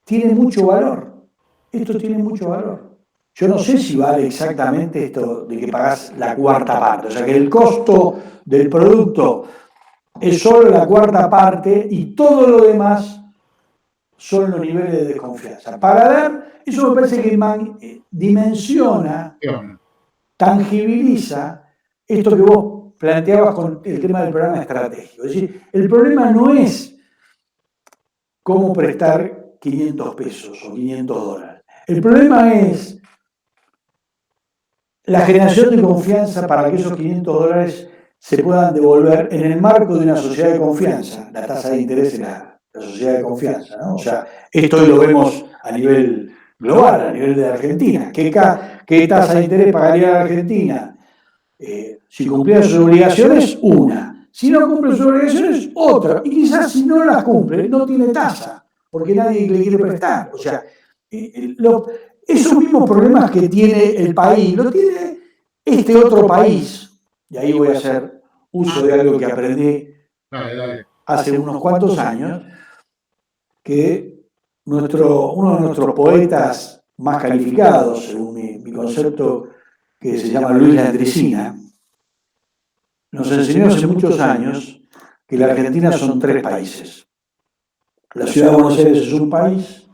tiene mucho valor. Esto tiene mucho valor. Yo no sé si vale exactamente esto de que pagás la cuarta parte, o sea que el costo del producto es solo la cuarta parte y todo lo demás son los niveles de desconfianza. Para dar, eso me parece que dimensiona, tangibiliza esto que vos planteabas con el tema del programa estratégico. Es decir, el problema no es cómo prestar 500 pesos o $500. El problema es la generación de confianza para que esos $500 se puedan devolver en el marco de una sociedad de confianza. La tasa de interés es la sociedad de confianza, ¿no? O sea, esto lo vemos a nivel global, a nivel de Argentina. ¿Qué tasa de interés pagaría la Argentina? Si cumpliera sus obligaciones, una. Si no cumple sus obligaciones, otra. Y quizás si no las cumple, no tiene tasa, porque nadie le quiere prestar. O sea, esos mismos problemas que tiene el país, lo tiene este otro país. Y ahí voy a hacer uso de algo que aprendí hace unos cuantos años, que uno de nuestros poetas más calificados, según mi concepto, que se llama Luis Landricina, nos enseñó hace muchos años que la Argentina son 3 países. La ciudad de Buenos Aires es un país,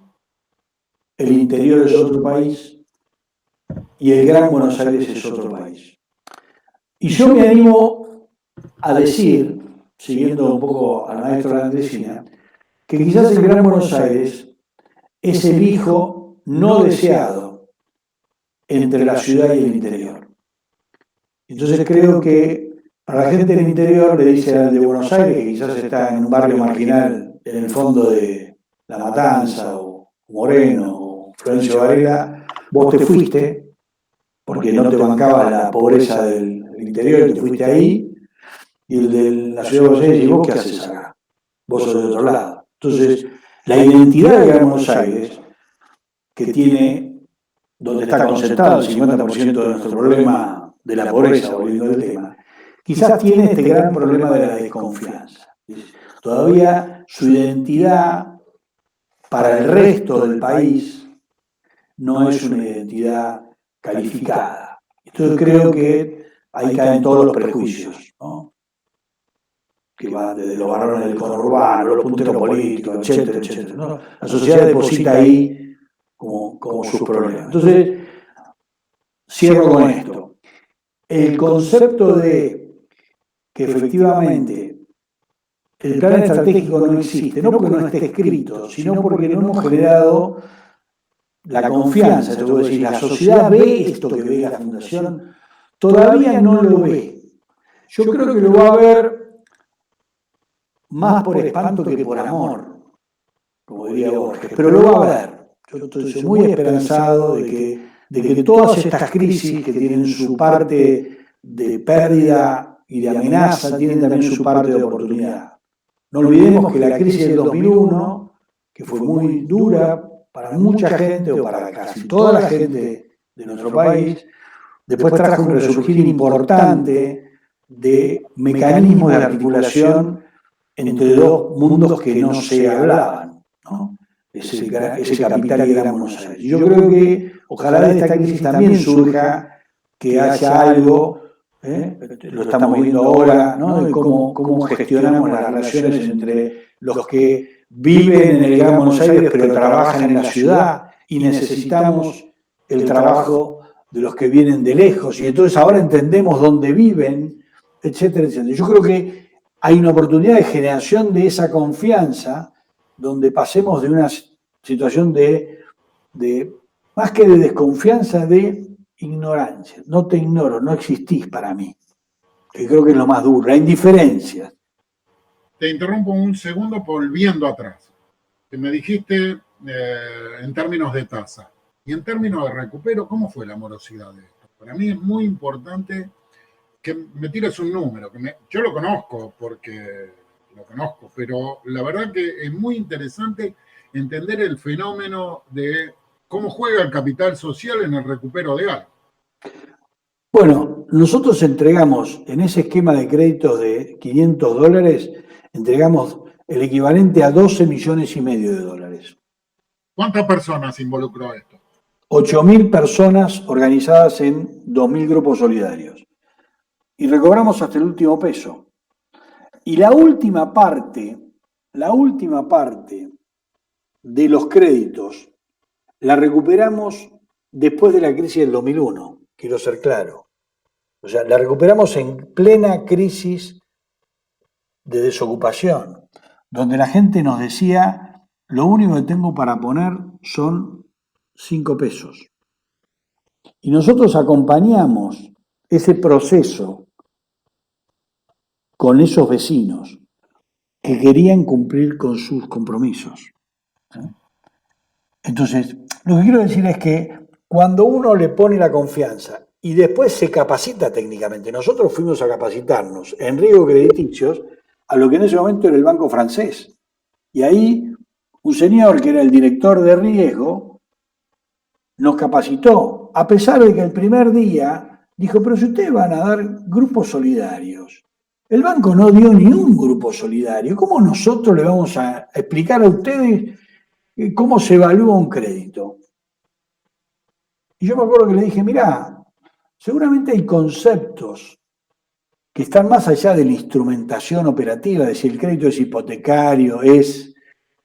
el interior es otro país y el Gran Buenos Aires es otro país. Y yo me animo a decir, siguiendo un poco al maestro Landricina, que quizás el Gran Buenos Aires es el hijo no deseado entre la ciudad y el interior. Entonces creo que para la gente del interior le dice al de Buenos Aires, que quizás está en un barrio marginal en el fondo de La Matanza o Moreno o Florencio Varela, vos te fuiste porque no te bancabas la pobreza del interior y te fuiste ahí, y el de la ciudad de Buenos Aires, ¿y vos qué haces acá? Vos sos de otro lado. Entonces, la identidad de Gran Buenos Aires, que tiene, donde está concentrado el 50% de nuestro problema de la pobreza, volviendo al tema, quizás tiene este gran problema de la desconfianza. Todavía su identidad para el resto del país no es una identidad calificada. Entonces creo que ahí caen todos los prejuicios, ¿no? Que van desde los varones del conurbano, los punteros políticos, etcétera, etcétera, ¿no? La sociedad deposita ahí como sus problemas. Entonces, cierro con esto. El concepto de que efectivamente el plan estratégico no existe, no porque no esté escrito, sino porque no hemos generado la confianza. Te voy a decir, la sociedad ve esto que ve la Fundación, todavía no lo ve. Yo creo que lo va a ver más por espanto que por amor, como diría Borges, pero lo va a ver. Yo estoy muy esperanzado de que todas estas crisis que tienen su parte de pérdida y de amenaza, tienen también su parte de oportunidad. No olvidemos que la crisis del 2001, que fue muy dura para mucha gente o para casi toda la gente de nuestro país, después trajo un resurgir importante de mecanismos de articulación entre dos mundos que no se hablaban, ¿no? Ese capital y gran Buenos Aires. Yo creo que ojalá de esta crisis también surja que haya algo, lo estamos viendo ahora, ¿no? De cómo gestionamos las relaciones entre los que viven en el Gran Buenos Aires pero trabajan en la ciudad, y necesitamos el trabajo de los que vienen de lejos, y entonces ahora entendemos dónde viven, etcétera, etcétera. Yo creo que hay una oportunidad de generación de esa confianza, donde pasemos de una situación de más que de desconfianza, de ignorancia. No te ignoro, no existís para mí. Que creo que es lo más duro, la indiferencia. Te interrumpo un segundo volviendo atrás. Que me dijiste en términos de tasa y en términos de recupero, ¿cómo fue la morosidad de esto? Para mí es muy importante que me tires un número. Yo lo conozco porque lo conozco, pero la verdad que es muy interesante entender el fenómeno de cómo juega el capital social en el recupero de algo. Bueno, nosotros entregamos en ese esquema de créditos de $500, entregamos el equivalente a 12,5 millones de dólares. ¿Cuántas personas involucró esto? 8.000 personas organizadas en 2.000 grupos solidarios. Y recobramos hasta el último peso. Y la última parte de los créditos la recuperamos después de la crisis del 2001, quiero ser claro. O sea, la recuperamos en plena crisis de desocupación, donde la gente nos decía, lo único que tengo para poner son 5 pesos. Y nosotros acompañamos ese proceso con esos vecinos que querían cumplir con sus compromisos. Entonces, lo que quiero decir es que cuando uno le pone la confianza y después se capacita técnicamente, nosotros fuimos a capacitarnos en riesgos crediticios a lo que en ese momento era el Banco Francés. Y ahí un señor que era el director de riesgo nos capacitó, a pesar de que el primer día dijo, pero si ustedes van a dar grupos solidarios, el banco no dio ni un grupo solidario, ¿cómo nosotros le vamos a explicar a ustedes cómo se evalúa un crédito? Y yo me acuerdo que le dije, mirá, seguramente hay conceptos que están más allá de la instrumentación operativa, de si el crédito es hipotecario, es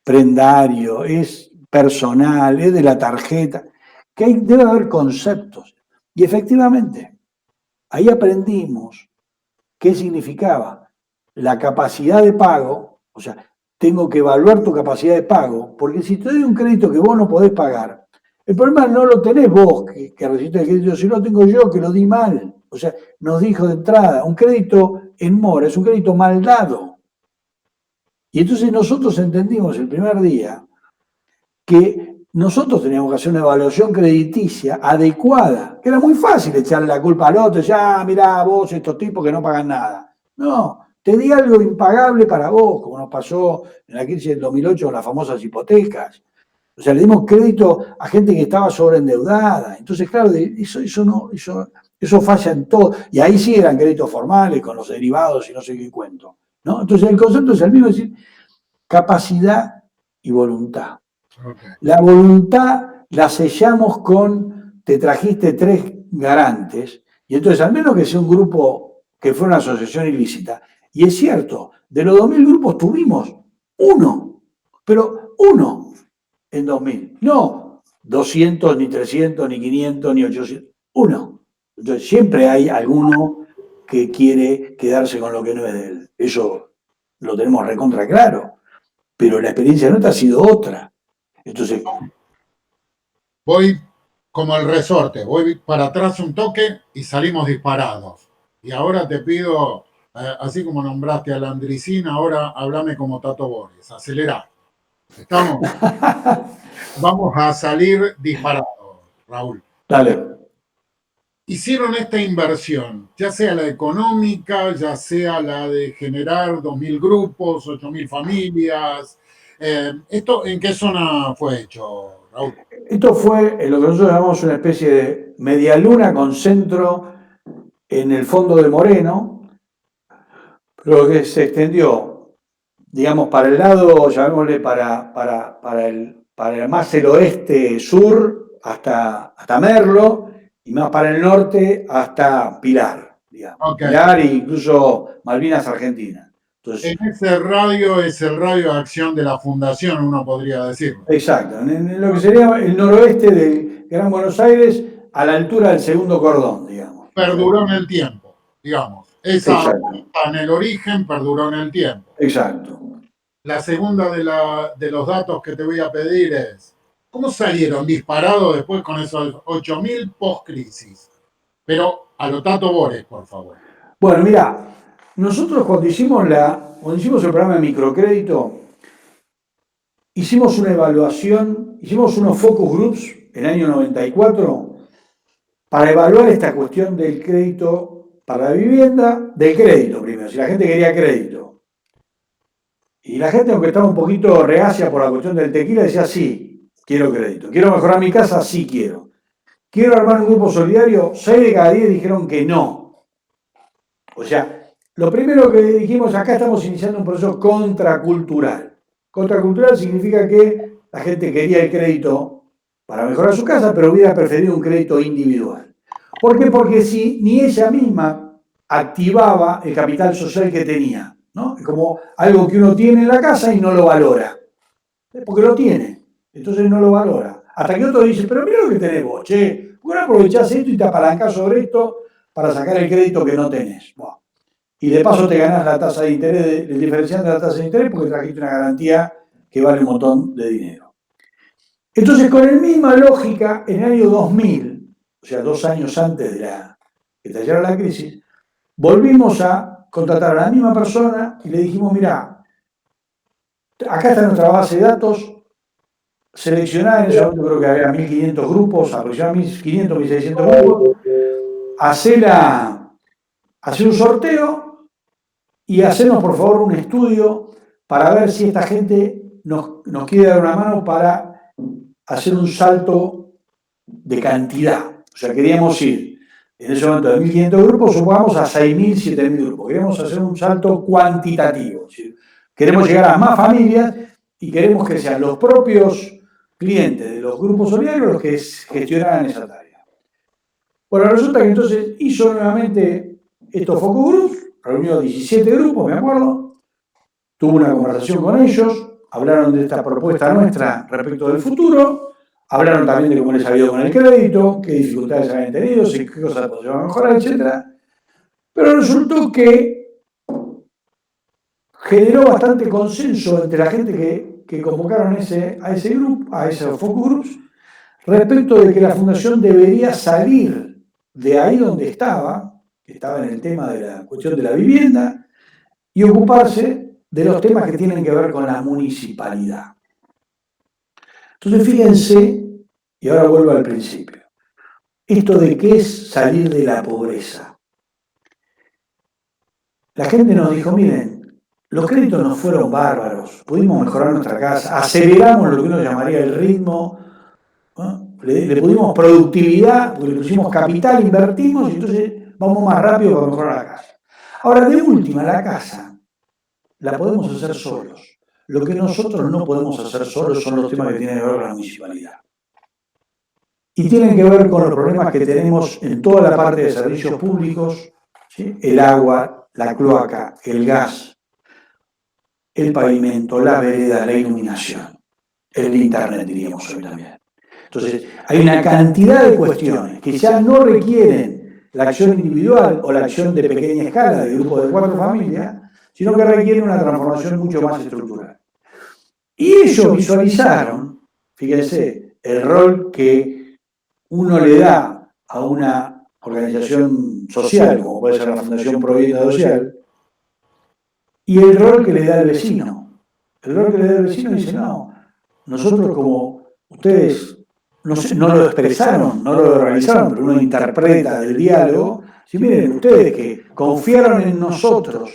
prendario, es personal, es de la tarjeta, que debe haber conceptos. Y efectivamente, ahí aprendimos qué significaba la capacidad de pago, o sea, tengo que evaluar tu capacidad de pago, porque si te doy un crédito que vos no podés pagar, el problema no lo tenés vos que recibiste el crédito, sino lo tengo yo que lo di mal. O sea, nos dijo de entrada, un crédito en mora es un crédito mal dado. Y entonces nosotros entendimos el primer día que nosotros teníamos que hacer una evaluación crediticia adecuada, que era muy fácil echarle la culpa al otro, ya, mirá, vos, estos tipos que no pagan nada. No, te di algo impagable para vos, como nos pasó en la crisis del 2008 con las famosas hipotecas. O sea, le dimos crédito a gente que estaba sobreendeudada. Entonces, claro, eso Eso falla en todo. Y ahí sí eran créditos formales con los derivados y no sé qué cuento, ¿no? Entonces el concepto es el mismo, es decir, capacidad y voluntad. Okay. La voluntad la sellamos con, te trajiste 3 garantes, y entonces al menos que sea un grupo que fue una asociación ilícita, y es cierto, de los 2000 grupos tuvimos uno, pero uno en 2000, no 200, ni 300, ni 500, ni 800, uno. Entonces siempre hay alguno que quiere quedarse con lo que no es de él. Eso lo tenemos recontra claro, pero la experiencia nuestra ha sido otra. Entonces, Voy como el resorte, voy para atrás un toque y salimos disparados. Y ahora te pido, así como nombraste a Landricín, ahora háblame como Tato Bores, acelera. ¿Estamos? Vamos a salir disparados, Raúl. dale. Hicieron esta inversión, ya sea la económica, ya sea la de generar 2.000 grupos, 8.000 familias. ¿Esto en qué zona fue hecho, Raúl? Esto fue en lo que nosotros llamamos una especie de media luna con centro en el fondo de Moreno, pero que se extendió, digamos, para el lado, llamémosle para más el oeste sur hasta Merlo, y más para el norte hasta Pilar, digamos. Okay. Pilar e incluso Malvinas Argentina. Entonces, En ese radio es el radio de acción de la fundación, uno podría decirlo. exacto, en lo que sería el noroeste del Gran Buenos Aires, a la altura del segundo cordón, digamos. Perduró en el tiempo, digamos. Esa Exacto. en el origen perduró en el tiempo. Exacto. La segunda de los datos que te voy a pedir es, ¿cómo salieron disparados después con esos 8.000 post-crisis? Pero a lo Tato Bores, por favor. Bueno, mira, nosotros cuando hicimos el programa de microcrédito, hicimos una evaluación, hicimos unos focus groups en el año 94 para evaluar esta cuestión del crédito para la vivienda, del crédito primero, si la gente quería crédito. Y la gente, aunque estaba un poquito reacia por la cuestión del tequila, decía, sí, quiero crédito. ¿Quiero mejorar mi casa? Sí quiero. ¿Quiero armar un grupo solidario? 6 de cada 10 dijeron que no. O sea, lo primero que dijimos, acá estamos iniciando un proceso contracultural. Contracultural significa que la gente quería el crédito para mejorar su casa, pero hubiera preferido un crédito individual. ¿Por qué? Porque si ni ella misma activaba el capital social que tenía, ¿no? Es como algo que uno tiene en la casa y no lo valora. Porque lo tiene, entonces no lo valora. Hasta que otro dice, pero mira lo que tenés vos, che, ¿por qué no aprovechás esto y te apalancás sobre esto para sacar el crédito que no tenés? Bueno. Y de paso te ganás la tasa de interés, el diferencial de la tasa de interés porque trajiste una garantía que vale un montón de dinero. Entonces, con la misma lógica, en el año 2000, o sea, 2 años antes de que estallara la crisis, volvimos a contratar a la misma persona y le dijimos, mirá, acá está nuestra base de datos, seleccionar, en ese momento creo que había 1.500 grupos, aproximadamente 1.500, 1.600 grupos, hacer un sorteo y hacernos por favor un estudio para ver si esta gente nos quiere dar una mano para hacer un salto de cantidad. O sea, queríamos ir en ese momento de 1.500 grupos, supongamos a 6.000, 7.000 grupos. Queríamos hacer un salto cuantitativo. Es decir, queremos llegar a más familias y queremos que sean los propios clientes de los grupos solidarios los que gestionaran esa tarea. Bueno, resulta que entonces hizo nuevamente estos focus groups, reunió 17 grupos, me acuerdo, tuvo una conversación con ellos, hablaron de esta propuesta nuestra respecto del futuro, hablaron también de cómo les había ido con el crédito, qué dificultades habían tenido, qué cosas podrían mejorar, etc. Pero resultó que generó bastante consenso entre la gente que convocaron a ese grupo, a esos focus groups, respecto de que la fundación debería salir de ahí donde estaba, que estaba en el tema de la cuestión de la vivienda, y ocuparse de los temas que tienen que ver con la municipalidad. Entonces, fíjense, y ahora vuelvo al principio, esto de qué es salir de la pobreza. La gente nos dijo, miren, los créditos nos fueron bárbaros, pudimos mejorar nuestra casa, aceleramos lo que uno llamaría el ritmo, ¿no? le pusimos productividad, porque le pusimos capital, invertimos y entonces vamos más rápido para mejorar la casa. Ahora, de última, la casa la podemos hacer solos. Lo que nosotros no podemos hacer solos son los temas que tienen que ver con la municipalidad. Y tienen que ver con los problemas que tenemos en toda la parte de servicios públicos, ¿sí? El agua, la cloaca, el gas, el pavimento, la vereda, la iluminación, el internet, diríamos hoy también. Entonces, hay una cantidad de cuestiones que ya no requieren la acción individual o la acción de pequeña escala de grupo de 4 familias, sino que requieren una transformación mucho más estructural. Y ellos visualizaron, fíjense, el rol que uno le da a una organización social, como puede ser la Fundación Providencia Social, y el rol que le da el vecino. El rol que le da el vecino dice, no, nosotros como ustedes no lo expresaron, no lo organizaron, pero uno interpreta del diálogo, si miren, ustedes que confiaron en nosotros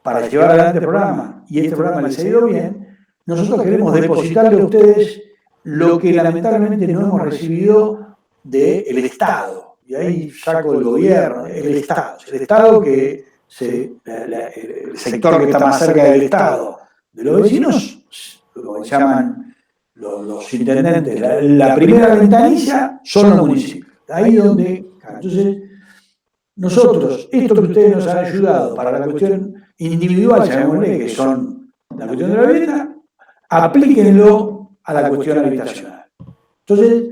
para llevar adelante el programa, y este programa les ha ido bien, nosotros queremos depositarle a ustedes lo que lamentablemente no hemos recibido del Estado. Y ahí saco el gobierno, el Estado que el sector que está más cerca del Estado, de los vecinos, lo que llaman los intendentes, la primera ventanilla son los municipios. Ahí donde, entonces, nosotros, esto que ustedes nos han ayudado para la cuestión individual, llamémosle, que son la cuestión de la vivienda, aplíquenlo a la cuestión habitacional. Entonces,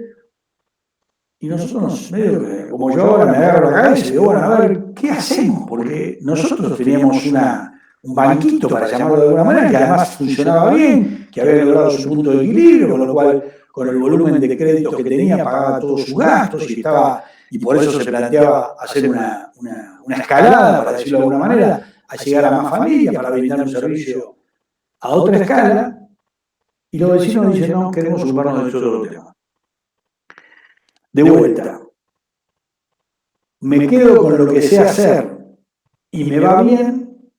y nosotros, medio que, como yo ahora me agarro la cabeza y digo, bueno, a ver, ¿qué hacemos? Porque nosotros teníamos un banquito, para llamarlo de alguna manera, que además funcionaba bien, que había logrado su punto de equilibrio, con lo cual, con el volumen de créditos que tenía, pagaba todos sus gastos y por eso se planteaba hacer una escalada, para decirlo de alguna manera, a llegar a más familias, para brindar un servicio a otra escala, y los vecinos dicen, no, queremos ocuparnos de todo otro tema. De vuelta, me quedo con lo que sé hacer y me va bien,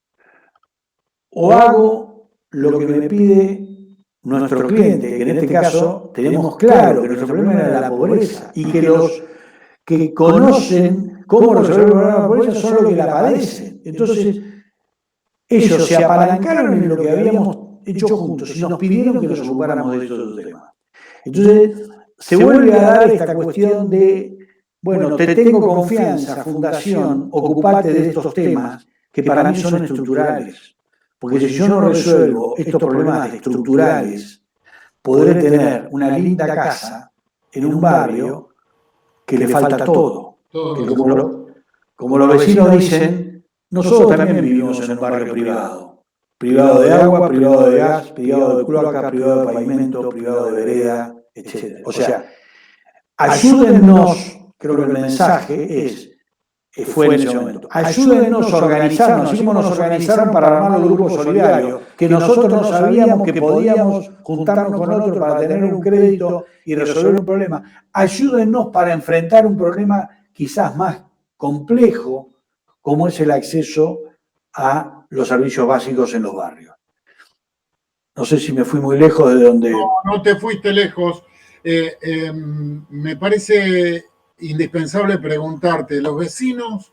o hago lo que me pide nuestro cliente, que en este caso tenemos claro que nuestro problema era la pobreza y que los que conocen cómo resolver el problema de la pobreza son los que la padecen. Entonces, ellos se apalancaron en lo que habíamos hecho juntos y nos pidieron que nos ocupáramos de estos temas. Entonces, se vuelve a dar esta cuestión de, bueno, te tengo confianza, Fundación, ocupate de estos temas que para mí son estructurales. Porque si yo no resuelvo estos problemas estructurales, podré tener una linda casa en un barrio que le falta todo. Que como los vecinos dicen, nosotros también vivimos en un barrio privado. Privado de agua, privado de gas, privado de cloaca, privado de pavimento, privado de vereda, etc. O sea, ayúdennos, creo que el mensaje fue en ese momento, ayúdennos a organizarnos, así como nos organizaron para armar los grupos solidarios, que nosotros no sabíamos que podíamos juntarnos con otros para tener un crédito y resolver un problema. Ayúdennos para enfrentar un problema quizás más complejo, como es el acceso a los servicios básicos en los barrios. No sé si me fui muy lejos de donde... No te fuiste lejos. Me parece indispensable preguntarte, ¿los vecinos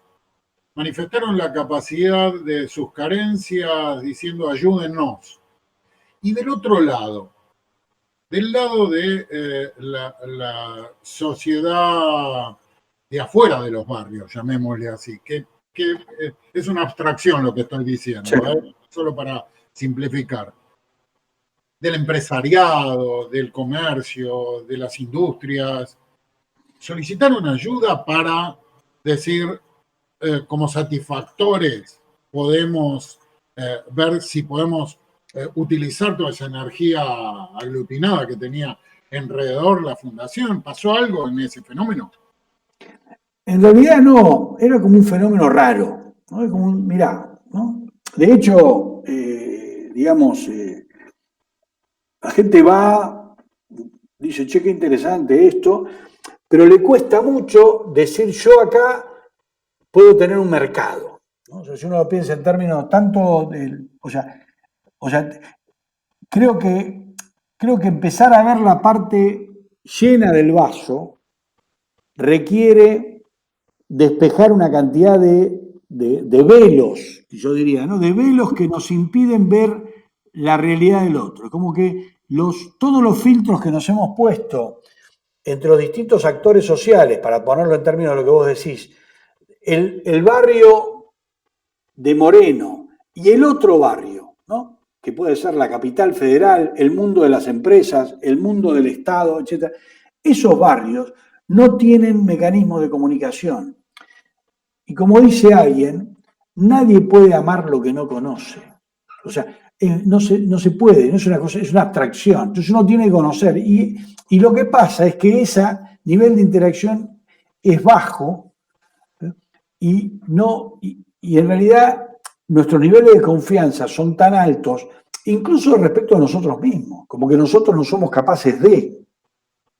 manifestaron la capacidad de sus carencias diciendo ayúdennos? Y del otro lado, del lado de la sociedad de afuera de los barrios, llamémosle así, que es una abstracción lo que estoy diciendo, sí. Solo para simplificar, del empresariado, del comercio, de las industrias, solicitaron ayuda para decir, como satisfactores, podemos ver si podemos utilizar toda esa energía aglutinada que tenía alrededor la fundación. ¿Pasó algo en ese fenómeno? En realidad no, era como un fenómeno raro, ¿no? Como un, mirá, ¿no? De hecho, digamos, la gente va, dice, che, qué interesante esto, pero le cuesta mucho decir yo acá puedo tener un mercado, ¿no? O sea, si uno lo piensa en términos tanto del, o sea, creo que empezar a ver la parte llena del vaso requiere despejar una cantidad de velos, yo diría, ¿no? De velos que nos impiden ver la realidad del otro. Como que todos los filtros que nos hemos puesto entre los distintos actores sociales, para ponerlo en términos de lo que vos decís, el barrio de Moreno y el otro barrio, ¿no? Que puede ser la capital federal, el mundo de las empresas, el mundo del Estado, etc. Esos barrios no tienen mecanismos de comunicación. Y como dice alguien, nadie puede amar lo que no conoce. O sea, no se puede, no es una cosa, es una abstracción. Entonces uno tiene que conocer. Y lo que pasa es que ese nivel de interacción es bajo, ¿eh? y en realidad nuestros niveles de confianza son tan altos, incluso respecto a nosotros mismos, como que nosotros no somos capaces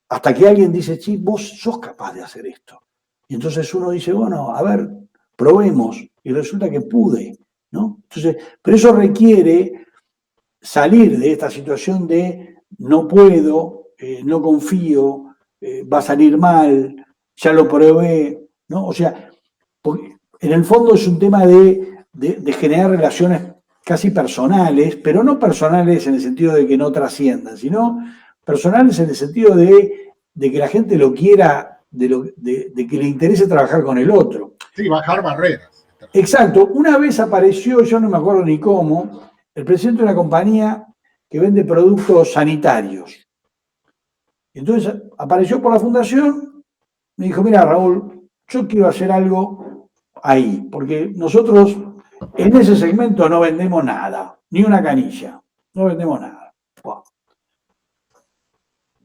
hasta que alguien dice, sí, vos sos capaz de hacer esto. Y entonces uno dice, bueno, a ver, probemos, y resulta que pude, ¿no? Entonces, pero eso requiere salir de esta situación de no puedo, no confío, va a salir mal, ya lo probé, ¿no? O sea, porque en el fondo es un tema de generar relaciones casi personales, pero no personales en el sentido de que no trasciendan, sino personales en el sentido de que la gente lo quiera, de que le interese trabajar con el otro. Sí, bajar barreras. Exacto. Una vez apareció, yo no me acuerdo ni cómo, el presidente de una compañía que vende productos sanitarios. Entonces apareció por la fundación, me dijo, mira, Raúl, yo quiero hacer algo ahí, porque nosotros en ese segmento no vendemos nada, ni una canilla, no vendemos nada. Wow.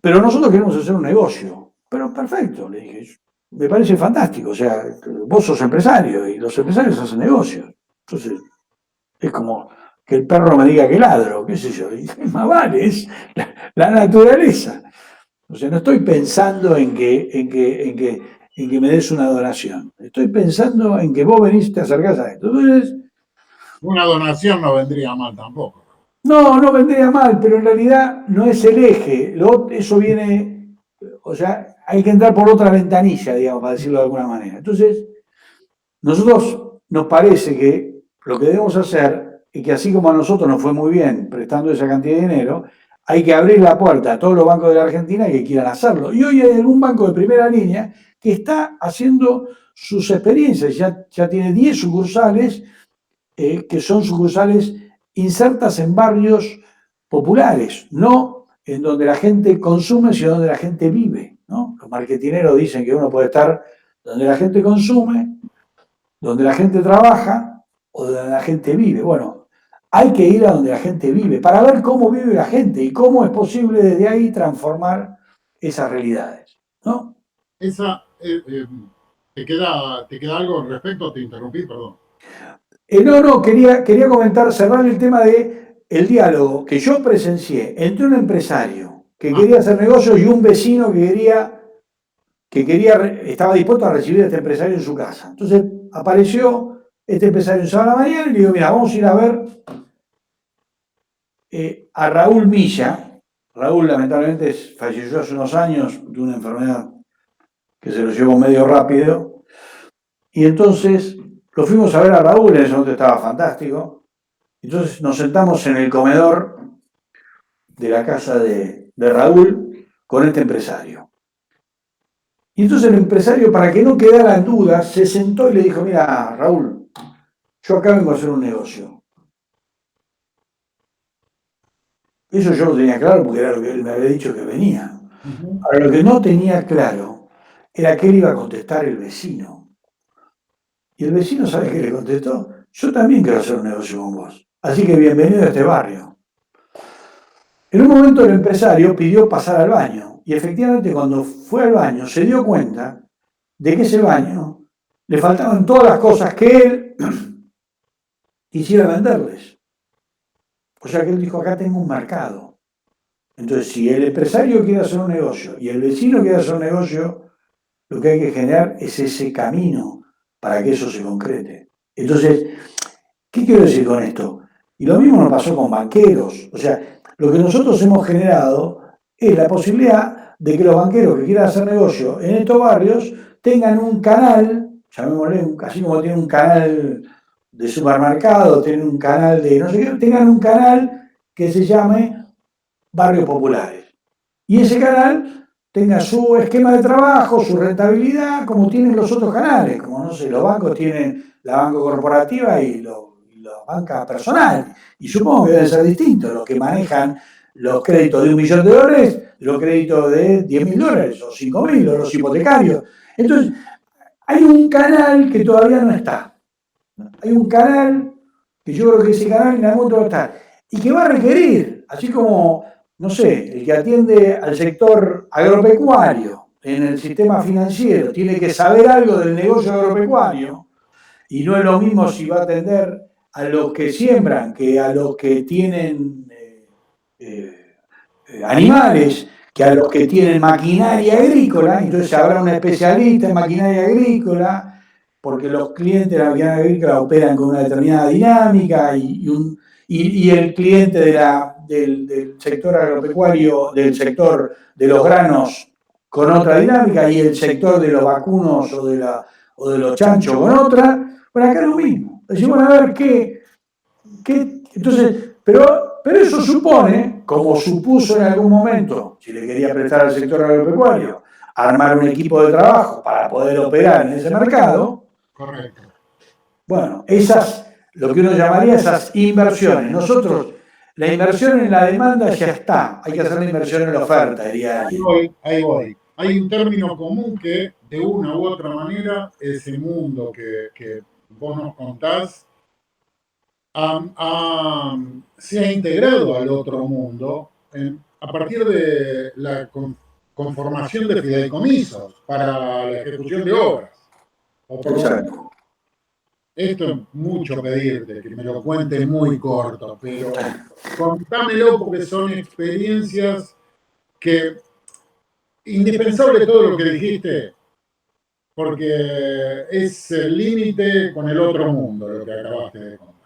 Pero nosotros queremos hacer un negocio. Pero perfecto, le dije, me parece fantástico, o sea, vos sos empresario y los empresarios hacen negocios. Entonces, es como que el perro me diga que ladro, qué sé yo, y más vale, es la naturaleza. O sea, no estoy pensando en que me des una donación. Estoy pensando en que vos venís y te acercás a esto. Entonces, una donación no vendría mal tampoco. no vendría mal, pero en realidad no es el eje. Eso viene, o sea, hay que entrar por otra ventanilla, digamos, para decirlo de alguna manera. Entonces, nosotros nos parece que lo que debemos hacer es que así como a nosotros nos fue muy bien prestando esa cantidad de dinero, hay que abrir la puerta a todos los bancos de la Argentina que quieran hacerlo. Y hoy hay algún banco de primera línea que está haciendo sus experiencias, ya tiene 10 sucursales, que son sucursales insertas en barrios populares, no en donde la gente consume, sino donde la gente vive, ¿no? Los marketineros dicen que uno puede estar donde la gente consume, donde la gente trabaja o donde la gente vive. Bueno, hay que ir a donde la gente vive para ver cómo vive la gente y cómo es posible desde ahí transformar esas realidades, ¿no? ¿Te queda algo al respecto? Te interrumpí, perdón. No, quería comentar, cerrar el tema de el diálogo que yo presencié entre un empresario que quería hacer negocio y un vecino estaba dispuesto a recibir a este empresario en su casa. Entonces apareció este empresario en sábado a la mañana y le digo, mira, vamos a ir a ver a Raúl Milla. Raúl lamentablemente falleció hace unos años de una enfermedad que se lo llevó medio rápido. Y entonces lo fuimos a ver a Raúl, en ese momento estaba fantástico. Entonces nos sentamos en el comedor de la casa de Raúl con este empresario. Y entonces el empresario, para que no quedaran dudas, se sentó y le dijo, mira, Raúl, yo acá vengo a hacer un negocio. Eso yo lo tenía claro porque era lo que él me había dicho que venía. Ahora, lo que no tenía claro era que él iba a contestar el vecino. Y el vecino, ¿sabe qué le contestó? Yo también quiero hacer un negocio con vos. Así que bienvenido a este barrio. En un momento el empresario pidió pasar al baño. Y efectivamente cuando fue al baño se dio cuenta de que ese baño le faltaban todas las cosas que él quisiera venderles. O sea que él dijo, acá tengo un mercado. Entonces, si el empresario quiere hacer un negocio y el vecino quiere hacer un negocio, lo que hay que generar es ese camino para que eso se concrete. Entonces, ¿qué quiero decir con esto? Y lo mismo nos pasó con banqueros. O sea, lo que nosotros hemos generado es la posibilidad de que los banqueros que quieran hacer negocio en estos barrios tengan un canal, llamémosle, así como tienen un canal de supermercado, tienen un canal de no sé qué, tengan un canal que se llame Barrios Populares. Y ese canal tenga su esquema de trabajo, su rentabilidad, como tienen los otros canales, como no sé, los bancos tienen la banca corporativa y la banca personal. Y supongo que debe ser distinto los que manejan los créditos de $1.000.000, los créditos de $10.000 o $5.000, o los hipotecarios. Entonces, hay un canal que todavía no está. Hay un canal que yo creo que ese canal en algún momento va a estar. Y que va a requerir, así como, no sé, el que atiende al sector agropecuario en el sistema financiero tiene que saber algo del negocio agropecuario, y no es lo mismo si va a atender a los que siembran que a los que tienen animales, que a los que tienen maquinaria agrícola. Entonces habrá un especialista en maquinaria agrícola, porque los clientes de la maquinaria agrícola operan con una determinada dinámica y el cliente del sector agropecuario, del sector de los granos con otra dinámica, y el sector de los vacunos o de los chanchos con otra. Bueno, acá es lo mismo. Decimos, a ver qué entonces, pero eso supone, como supuso en algún momento, si le quería prestar al sector agropecuario, armar un equipo de trabajo para poder operar en ese mercado. Correcto. Bueno, lo que uno llamaría esas inversiones. Nosotros, la inversión en la demanda ya está, hay que hacer la inversión en la oferta, diría alguien. Ahí voy. Hay un término común que, de una u otra manera, ese mundo que vos nos contás se ha integrado al otro mundo a partir de la conformación de fideicomisos para la ejecución de obras. Exacto. Esto es mucho pedirte, que me lo cuente muy corto, pero contámelo porque son experiencias que, indispensable todo lo que dijiste, porque es el límite con el otro mundo, lo que acabaste de contar.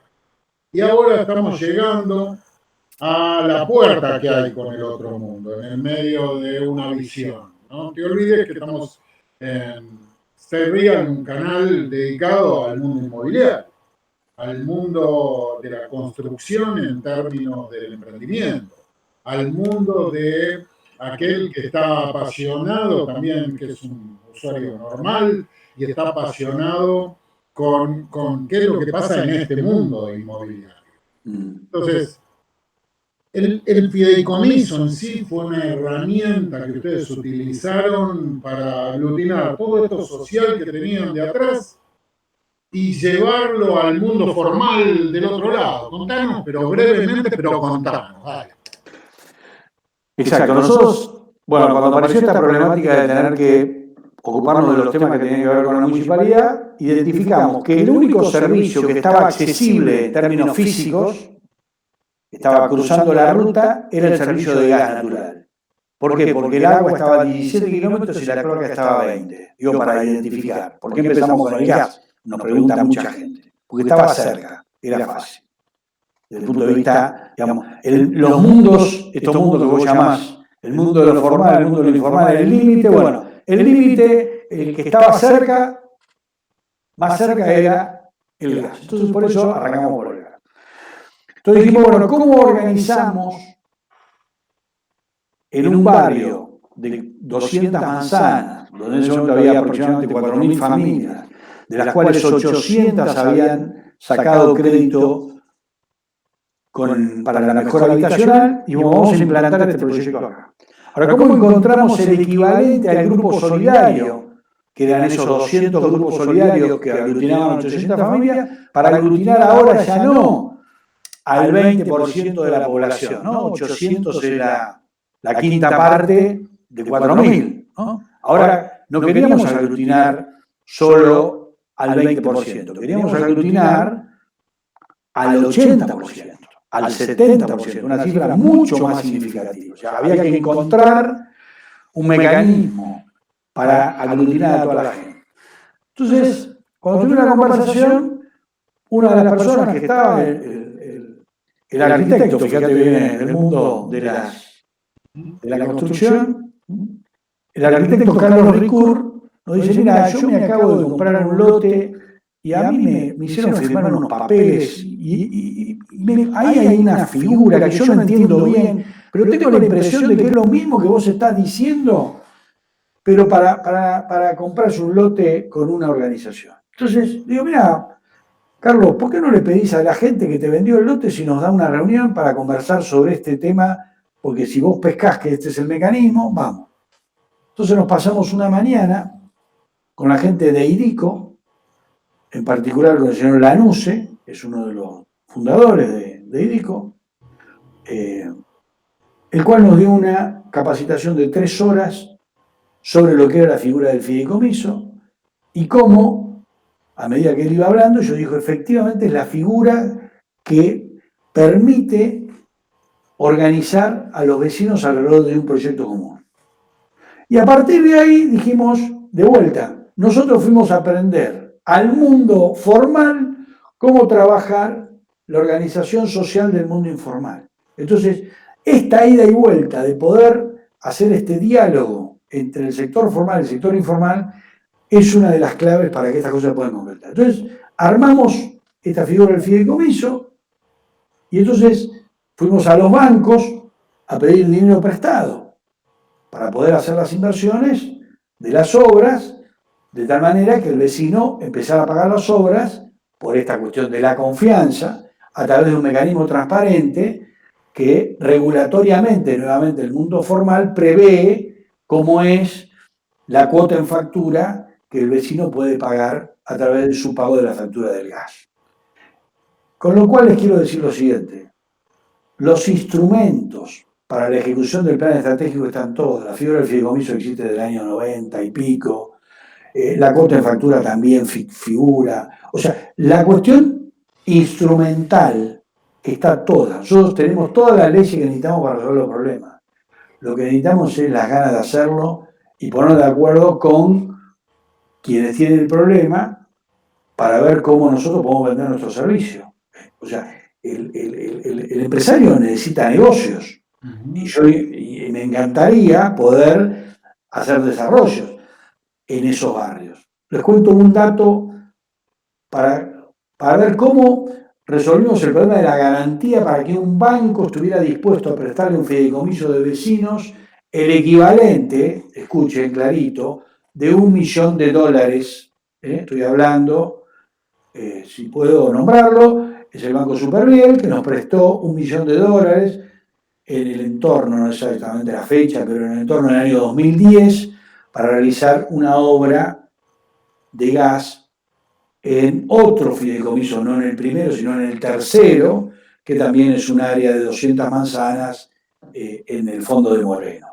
Y ahora estamos llegando a la puerta que hay con el otro mundo, en el medio de una visión. No te olvides que estamos en Serbia, en un canal dedicado al mundo inmobiliario, al mundo de la construcción en términos del emprendimiento, al mundo de aquel que está apasionado también, que es un usuario normal y está apasionado con qué es lo que pasa en este mundo inmobiliario. Entonces, el fideicomiso en sí fue una herramienta que ustedes utilizaron para aglutinar todo esto social que tenían de atrás y llevarlo al mundo formal del otro lado. Contanos, pero brevemente, pero contanos. Vale. Exacto. Nosotros, bueno, cuando apareció esta problemática de tener que ocuparnos de los temas que tenían que ver con la municipalidad, identificamos que el único servicio que estaba accesible en términos físicos, estaba cruzando la ruta, era el servicio de gas natural. ¿Por qué? Porque el agua estaba a 17 kilómetros y la cloaca estaba a 20. Digo, para identificar. ¿Por qué empezamos con el gas? Nos pregunta mucha gente. Porque estaba cerca, era fácil. Desde el punto de vista, digamos, los mundos, estos mundos que vos llamás, el mundo de lo formal, el mundo de lo informal, el límite, bueno, el límite, el que estaba cerca, más cerca era el gas. Entonces, por eso arrancamos por el gas. Entonces dijimos, bueno, ¿cómo organizamos en un barrio de 200 manzanas, donde en ese momento había aproximadamente 4.000 familias, de las cuales 800 habían sacado crédito para la mejora habitacional, y vamos a implantar este proyecto acá? Ahora, ¿cómo encontramos el equivalente al grupo solidario, que eran esos 200 grupos solidarios que aglutinaban 800 familias, para aglutinar ahora ya no al 20% de la población, ¿no? 800 es la quinta parte de 4.000, ¿no? Ahora, no queríamos aglutinar solo al 20%, queríamos aglutinar al 80%, al 70%, una cifra mucho más significativa. O sea, había que encontrar un mecanismo para aglutinar a toda la gente. Entonces, cuando tuve una conversación, una de las personas que estaba, el arquitecto, fíjate, viene del mundo de la construcción, el arquitecto Carlos Ricoeur nos dice, mira, yo me acabo de comprar un lote y a mí me hicieron firmar unos papeles y ahí hay una figura que yo no entiendo bien, pero tengo la impresión de que es lo mismo que vos estás diciendo, pero para comprarse un lote con una organización. Entonces, digo, mira, Carlos, ¿por qué no le pedís a la gente que te vendió el lote si nos da una reunión para conversar sobre este tema? Porque si vos pescás que este es el mecanismo, vamos. Entonces nos pasamos una mañana con la gente de IDICO, en particular con el señor Lanuse, que es uno de los fundadores de IDICO, el cual nos dio una capacitación de 3 horas sobre lo que era la figura del fideicomiso y cómo, a medida que él iba hablando, yo digo, efectivamente es la figura que permite organizar a los vecinos alrededor de un proyecto común. Y a partir de ahí dijimos, de vuelta, nosotros fuimos a aprender al mundo formal cómo trabajar la organización social del mundo informal. Entonces, esta ida y vuelta de poder hacer este diálogo entre el sector formal y el sector informal es una de las claves para que estas cosas puedan concretar. Entonces, armamos esta figura del fideicomiso y entonces fuimos a los bancos a pedir dinero prestado para poder hacer las inversiones de las obras, de tal manera que el vecino empezara a pagar las obras por esta cuestión de la confianza a través de un mecanismo transparente que regulatoriamente, nuevamente, el mundo formal prevé cómo es la cuota en factura que el vecino puede pagar a través de su pago de la factura del gas. Con lo cual les quiero decir lo siguiente, los instrumentos para la ejecución del plan estratégico están todos, la figura del fideicomiso existe desde el año 90 y pico, la cuota en factura también figura, o sea, la cuestión instrumental está toda, nosotros tenemos todas las leyes que necesitamos para resolver los problemas, lo que necesitamos es las ganas de hacerlo y ponernos de acuerdo con quienes tienen el problema para ver cómo nosotros podemos vender nuestro servicio. O sea, el empresario necesita negocios y me encantaría poder hacer desarrollos en esos barrios. Les cuento un dato para ver cómo resolvimos el problema de la garantía para que un banco estuviera dispuesto a prestarle un fideicomiso de vecinos el equivalente, escuchen clarito, de $1 millón. Estoy hablando, si puedo nombrarlo, es el Banco Superviel, que nos prestó $1 millón en el entorno, no sé exactamente la fecha, pero en el entorno del año 2010, para realizar una obra de gas en otro fideicomiso, no en el primero, sino en el tercero, que también es un área de 200 manzanas en el fondo de Moreno.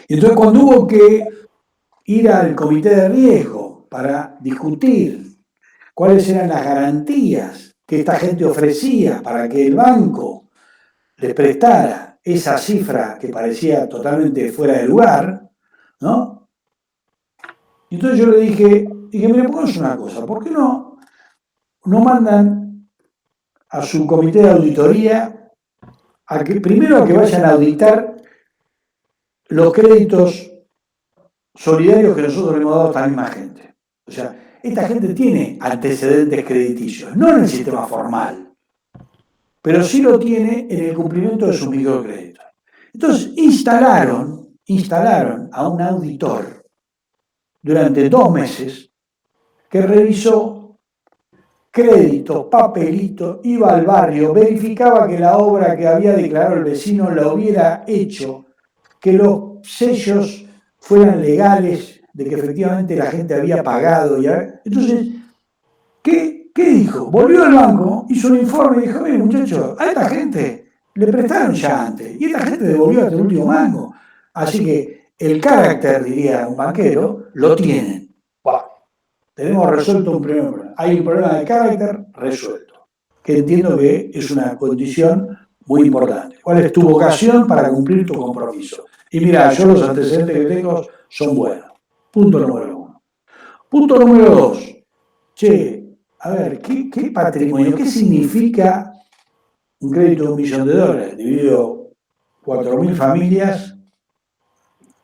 Y entonces cuando hubo que ir al comité de riesgo para discutir cuáles eran las garantías que esta gente ofrecía para que el banco les prestara esa cifra que parecía totalmente fuera de lugar, ¿no? Y entonces yo le dije, mire, pongamos una cosa, ¿por qué no mandan a su comité de auditoría primero a que vayan a auditar los créditos solidarios que nosotros le hemos dado a esta misma gente? O sea, esta gente tiene antecedentes crediticios, no en el sistema formal, pero sí lo tiene en el cumplimiento de sus microcréditos. Entonces instalaron a un auditor durante 2 meses que revisó créditos, papelitos, iba al barrio, verificaba que la obra que había declarado el vecino la hubiera hecho, que los sellos fueran legales, de que efectivamente la gente había pagado. Entonces, ¿qué dijo? Volvió al banco, hizo un informe y dijo, mire muchachos, a esta gente le prestaron ya antes, y esta gente devolvió hasta el último mango. Así que el carácter, diría un banquero, lo tienen. Wow. Tenemos resuelto un primer problema. Hay un problema de carácter resuelto, que entiendo que es una condición muy importante. ¿Cuál es tu vocación para cumplir tu compromiso? Y mira, yo los antecedentes que tengo son buenos. Punto número 1. Punto número 2. Che, a ver, ¿qué patrimonio? ¿Qué significa un crédito de $1 millón dividido 4.000 familias?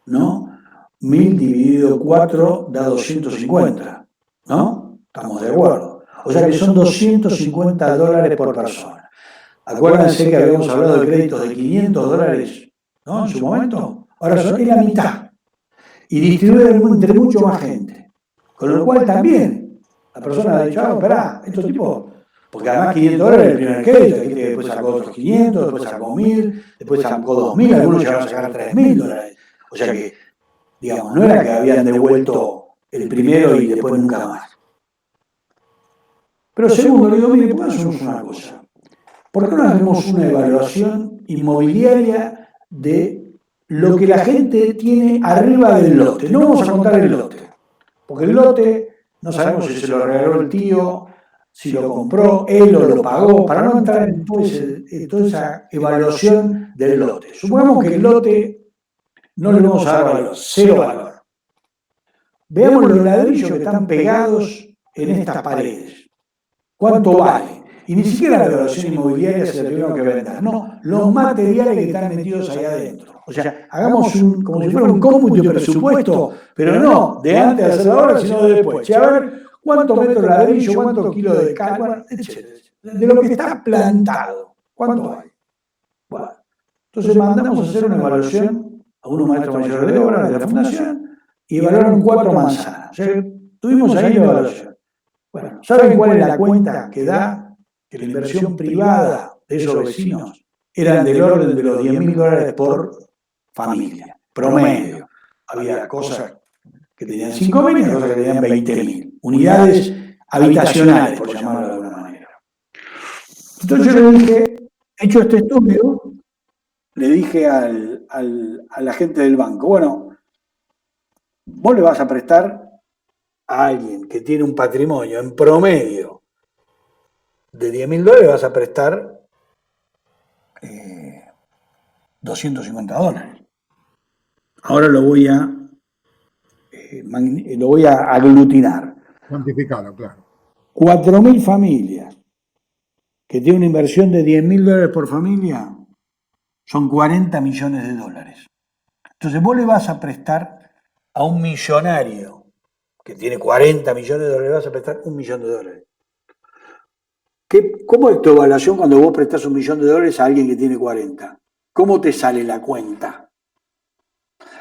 ¿No? 1000 dividido 4 da 250, ¿no? Estamos de acuerdo. O sea que son $250 por persona. Acuérdense que habíamos hablado de créditos de $500, ¿no? En su momento. Ahora es la mitad. Y distribuyen entre mucho más gente. Con lo cual también la persona ha dicho, esperá, estos tipos, porque además $500 es el primer crédito, hay gente que después sacó otros 500, después sacó 1000, después sacó 2000, algunos llegaron a sacar $3000. O sea que, digamos, no era que habían devuelto el primero y después nunca más. Pero segundo, le digo, mire, ¿por qué no hacemos una cosa? ¿Por qué no hacemos una evaluación inmobiliaria de lo que la gente tiene arriba del lote? No vamos a contar el lote, porque el lote no sabemos si se lo regaló el tío, si lo compró él o lo pagó, para no entrar en toda esa evaluación del lote. Supongamos que el lote no le vamos a dar valor, cero valor. Veamos los ladrillos que están pegados en estas paredes. ¿Cuánto vale? Y ni siquiera la evaluación inmobiliaria se la tuvieron que vender, no, los materiales que están metidos ahí adentro. O sea, hagamos como si fuera un cómputo de presupuesto, pero no de antes de hacer la obra, sino de después. A ver cuántos metros de ladrillo, cuántos kilos de cal, etc. De lo que está plantado, ¿cuánto hay? Bueno, entonces mandamos a hacer una evaluación a unos maestros mayores de obra de la fundación y evaluaron 4 manzanas. O sea, tuvimos ahí la evaluación. Bueno, ¿saben cuál es la cuenta que da? Que la inversión privada de esos vecinos eran del orden de los $10.000 por familia, promedio. Había cosas que tenían 5.000 y cosas que tenían 20.000. Unidades habitacionales, por llamarlo de alguna manera. Entonces yo le dije, hecho este estudio, le dije a la gente del banco, bueno, vos le vas a prestar a alguien que tiene un patrimonio en promedio de $10.000, vas a prestar $250. Ahora lo voy a aglutinar. Cuantificarlo, claro. 4.000 familias que tienen una inversión de $10.000 por familia son $40 millones. Entonces vos le vas a prestar a un millonario que tiene $40 millones, le vas a prestar $1 millón. ¿Cómo es tu evaluación cuando vos prestás $1 millón a alguien que tiene 40? ¿Cómo te sale la cuenta?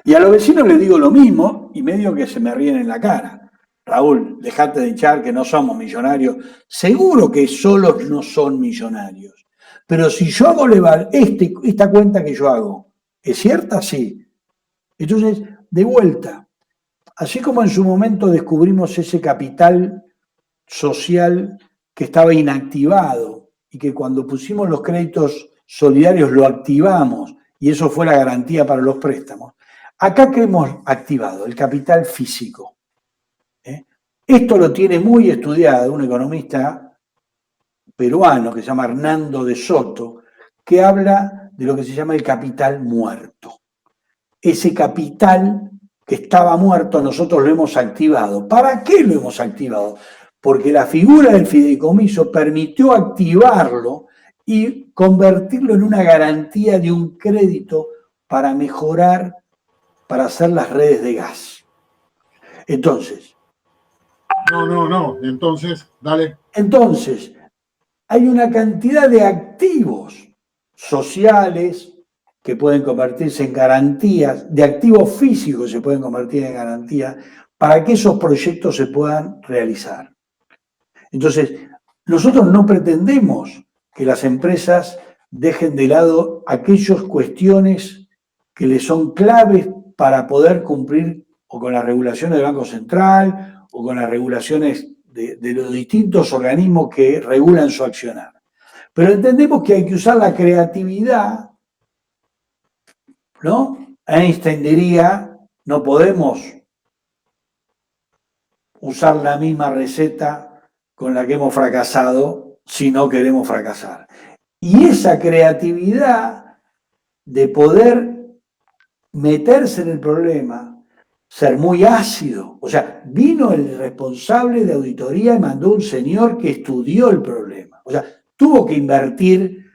Y a los vecinos les digo lo mismo y medio que se me ríen en la cara. Raúl, dejate de hinchar que no somos millonarios. Seguro que solos no son millonarios. Pero si yo hago esta cuenta que yo hago, ¿es cierta? Sí. Entonces, de vuelta, así como en su momento descubrimos ese capital social que estaba inactivado y que cuando pusimos los créditos solidarios lo activamos y eso fue la garantía para los préstamos. Acá que hemos activado el capital físico. Esto lo tiene muy estudiado un economista peruano que se llama Hernando de Soto, que habla de lo que se llama el capital muerto. Ese capital que estaba muerto nosotros lo hemos activado. ¿Para qué lo hemos activado? Porque la figura del fideicomiso permitió activarlo y convertirlo en una garantía de un crédito para mejorar, para hacer las redes de gas. Entonces. No. Entonces, dale. Entonces, hay una cantidad de activos sociales que pueden convertirse en garantías, de activos físicos que se pueden convertir en garantías para que esos proyectos se puedan realizar. Entonces, nosotros no pretendemos que las empresas dejen de lado aquellas cuestiones que les son claves para poder cumplir o con las regulaciones del Banco Central o con las regulaciones de los distintos organismos que regulan su accionar. Pero entendemos que hay que usar la creatividad, ¿no? Einstein diría, no podemos usar la misma receta con la que hemos fracasado si no queremos fracasar. Y esa creatividad de poder meterse en el problema, ser muy ácido. O sea, vino el responsable de auditoría y mandó un señor que estudió el problema. O sea, tuvo que invertir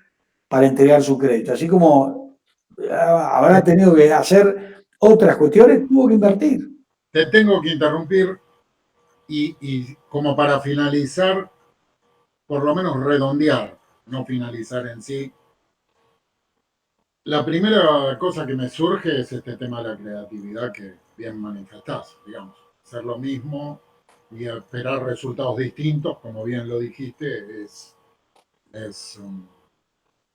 para entregar su crédito. Así como habrá tenido que hacer otras cuestiones, tuvo que invertir. Te tengo que interrumpir y como para finalizar, por lo menos redondear, no finalizar en sí. La primera cosa que me surge es este tema de la creatividad que bien manifestás, digamos. Hacer lo mismo y esperar resultados distintos, como bien lo dijiste, es un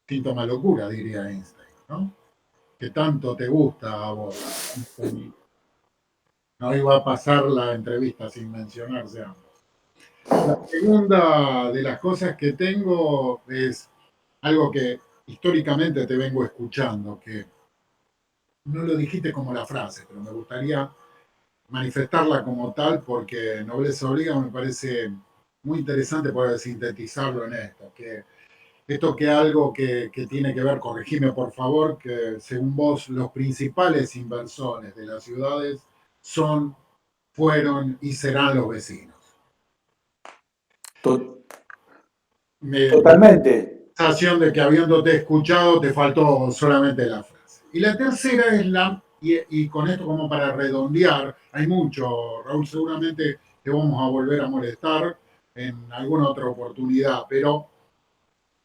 síntoma de locura, diría Einstein, ¿no? Que tanto te gusta a vos. No iba a pasar la entrevista sin mencionarse ambos. La segunda de las cosas que tengo es algo que históricamente te vengo escuchando, que no lo dijiste como la frase, pero me gustaría manifestarla como tal porque Nobleza Obliga me parece muy interesante poder sintetizarlo en esto, que esto que algo que tiene que ver, corregime por favor, que según vos los principales inversores de las ciudades son, fueron y serán los vecinos. Me da Totalmente. la sensación de que habiéndote escuchado te faltó solamente la frase. Y la tercera es y con esto como para redondear, hay mucho, Raúl, seguramente te vamos a volver a molestar en alguna otra oportunidad, pero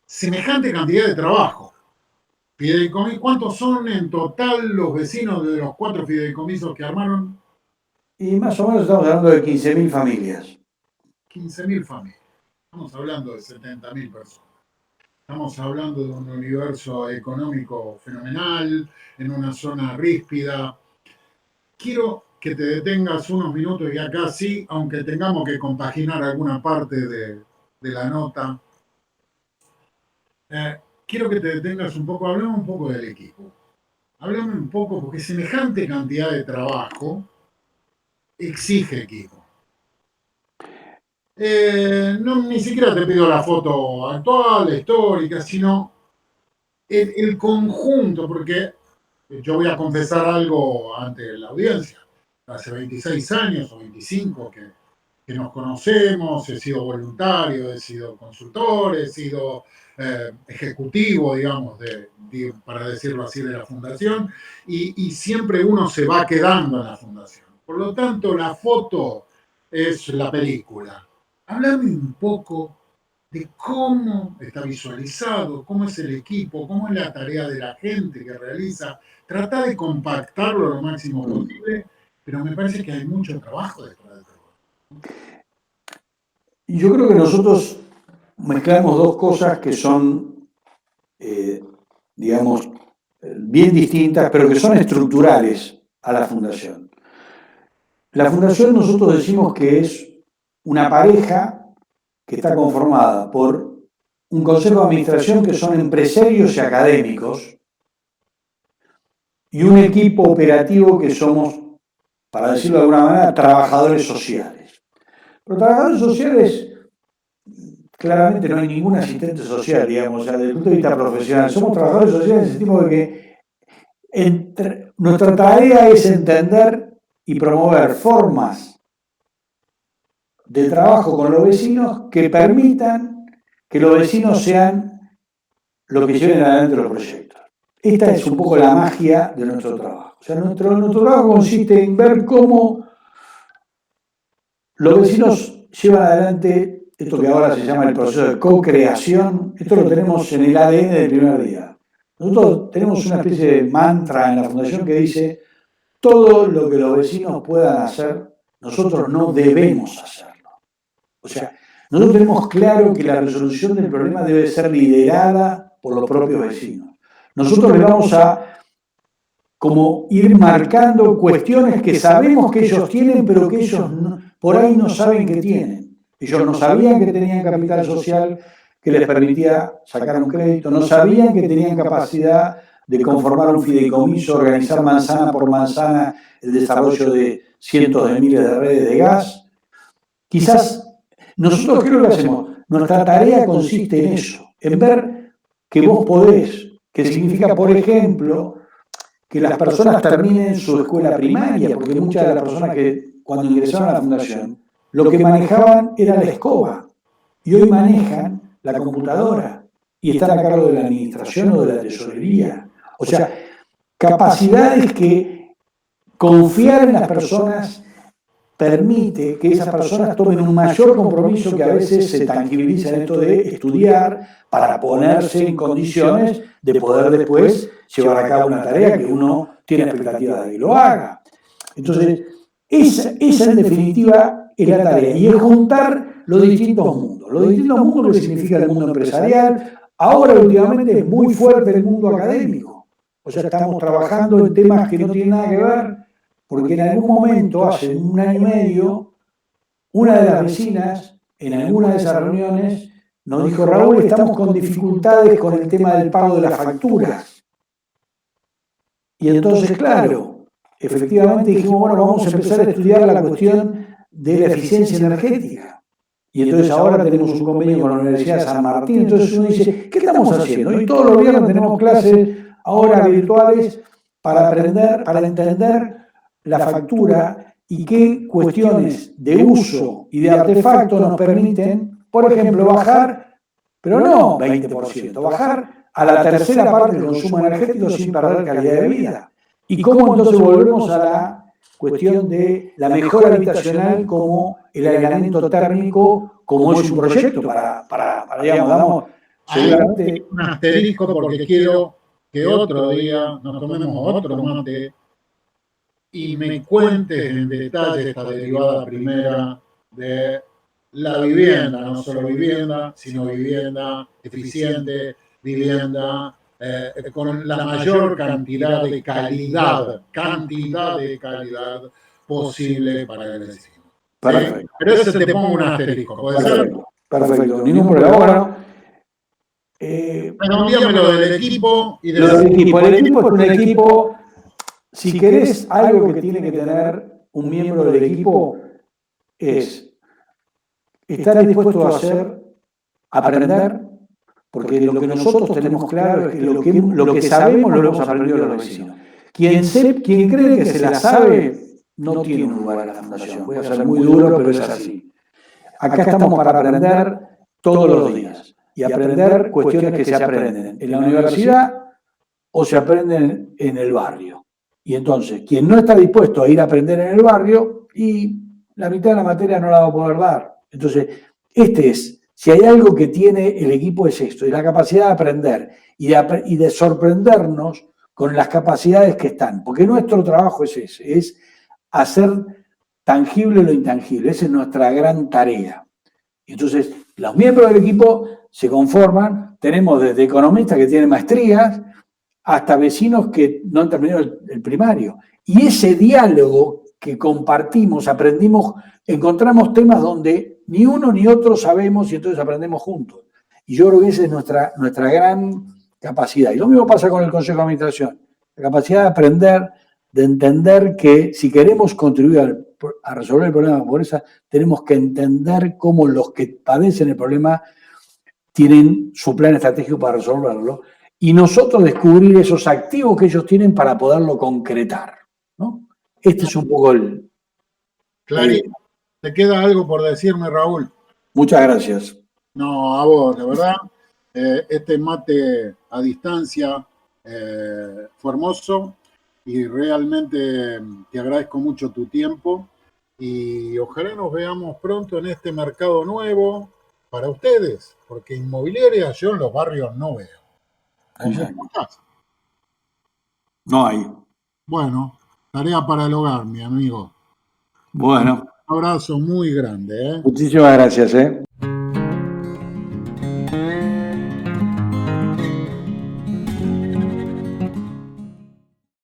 semejante cantidad de trabajo. ¿Cuántos son en total los vecinos de los 4 fideicomisos que armaron? Y más o menos estamos hablando de 15.000 familias. 15.000 familias. Estamos hablando de 70.000 personas. Estamos hablando de un universo económico fenomenal, en una zona ríspida. Quiero que te detengas unos minutos y acá sí, aunque tengamos que compaginar alguna parte de la nota. Quiero que te detengas un poco, hablemos un poco del equipo. Hablame un poco, porque semejante cantidad de trabajo exige equipo. No, ni siquiera te pido la foto actual, histórica, sino el conjunto, porque yo voy a confesar algo ante la audiencia. Hace 26 años o 25 que nos conocemos, he sido voluntario, he sido consultor, he sido ejecutivo, digamos, para decirlo así, de la fundación, y siempre uno se va quedando en la fundación. Por lo tanto, la foto es la película. Háblame un poco de cómo está visualizado, cómo es el equipo, cómo es la tarea de la gente que realiza. Trata de compactarlo lo máximo posible, pero me parece que hay mucho trabajo detrás de todo. Y yo creo que nosotros mezclamos dos cosas que son, digamos, bien distintas, pero que son estructurales a la fundación. La fundación nosotros decimos que es una pareja que está conformada por un consejo de administración que son empresarios y académicos y un equipo operativo que somos, para decirlo de alguna manera, trabajadores sociales. Pero trabajadores sociales, claramente no hay ningún asistente social, digamos, o sea, desde el punto de vista profesional. Somos trabajadores sociales en el sentido de que nuestra tarea es entender y promover formas de trabajo con los vecinos que permitan que los vecinos sean los que lleven adelante los proyectos. Esta es un poco la magia de nuestro trabajo. O sea, nuestro trabajo consiste en ver cómo los vecinos llevan adelante esto que ahora se llama el proceso de co-creación. Esto lo tenemos en el ADN del primer día. Nosotros tenemos una especie de mantra en la fundación que dice: todo lo que los vecinos puedan hacer, nosotros no debemos hacerlo. O sea, nosotros tenemos claro que la resolución del problema debe ser liderada por los propios vecinos. Nosotros le vamos a como ir marcando cuestiones que sabemos que ellos tienen, pero que ellos por ahí no saben que tienen. Ellos no sabían que tenían capital social que les permitía sacar un crédito, no sabían que tenían capacidad de conformar un fideicomiso, organizar manzana por manzana el desarrollo de cientos de miles de redes de gas. Quizás nosotros, ¿qué es lo que hacemos? Nuestra tarea consiste en eso, en ver que vos podés, que significa, por ejemplo, que las personas terminen su escuela primaria, porque muchas de las personas que cuando ingresaron a la fundación, lo que manejaban era la escoba, y hoy manejan la computadora, y están a cargo de la administración o de la tesorería. O sea, capacidades que confiar en las personas permite que esas personas tomen un mayor compromiso que a veces se tangibiliza en esto de estudiar para ponerse en condiciones de poder después llevar a cabo una tarea que uno tiene expectativa de que lo haga. Entonces, esa en definitiva es la tarea, y es juntar los distintos mundos. Los distintos mundos, lo que significa el mundo empresarial. Ahora últimamente es muy fuerte el mundo académico. O sea, estamos trabajando en temas que no tienen nada que ver, porque en algún momento, hace un año y medio, una de las vecinas, en alguna de esas reuniones, nos dijo: Raúl, estamos con dificultades con el tema del pago de las facturas. Y entonces, claro, efectivamente dijimos, bueno, vamos a empezar a estudiar la cuestión de la eficiencia energética. Y entonces ahora tenemos un convenio con la Universidad de San Martín. Entonces uno dice, ¿qué estamos haciendo? Y todos los viernes tenemos clases ahora virtuales para aprender, para entender la factura y qué cuestiones de uso y de artefacto nos permiten, por ejemplo, bajar, pero no 20%, bajar a la tercera parte del consumo energético sin perder calidad de vida. Y cómo entonces volvemos a la cuestión de la mejora habitacional como el aislamiento térmico, como es un proyecto para digamos, seguramente un asterisco, porque quiero que otro día nos tomemos otro mate y me cuentes en detalle esta derivada primera de la vivienda, no solo vivienda, sino vivienda eficiente, vivienda con la mayor cantidad de calidad posible para el vecino. Perfecto. Pero ese te pongo un asterisco, ¿puede ser? Perfecto, ningún problema. Bueno, dígame lo del equipo y del equipo. El equipo es un equipo, si querés algo que tiene que tener un miembro del equipo, es estar dispuesto a hacer, aprender, porque lo que nosotros tenemos claro es que lo que sabemos lo hemos aprendido de los vecinos. Quien cree que se la sabe no tiene un lugar en la fundación. Voy a ser muy duro, pero es así. Acá estamos para aprender todos los días y aprender cuestiones que se aprenden en la universidad o se aprenden en el barrio. Y entonces, quien no está dispuesto a ir a aprender en el barrio, y la mitad de la materia no la va a poder dar. Entonces, si hay algo que tiene el equipo es esto, es la capacidad de aprender y de sorprendernos con las capacidades que están. Porque nuestro trabajo es ese, es hacer tangible lo intangible. Esa es nuestra gran tarea. Entonces, los miembros del equipo se conforman, tenemos desde economistas que tienen maestrías hasta vecinos que no han terminado el primario. Y ese diálogo que compartimos, aprendimos, encontramos temas donde ni uno ni otro sabemos y entonces aprendemos juntos. Y yo creo que esa es nuestra gran capacidad. Y lo mismo pasa con el Consejo de Administración. La capacidad de aprender, de entender que si queremos contribuir a resolver el problema de la pobreza, tenemos que entender cómo los que padecen el problema tienen su plan estratégico para resolverlo y nosotros descubrir esos activos que ellos tienen para poderlo concretar, ¿no? Este es un poco el... Clarito. ¿Te queda algo por decirme, Raúl? Muchas gracias. No, a vos, la verdad, este mate a distancia fue hermoso y realmente te agradezco mucho tu tiempo y ojalá nos veamos pronto en este mercado nuevo para ustedes, porque inmobiliaria yo en los barrios no veo. No hay. Bueno, tarea para el hogar, mi amigo. Bueno. Un abrazo muy grande. Muchísimas gracias.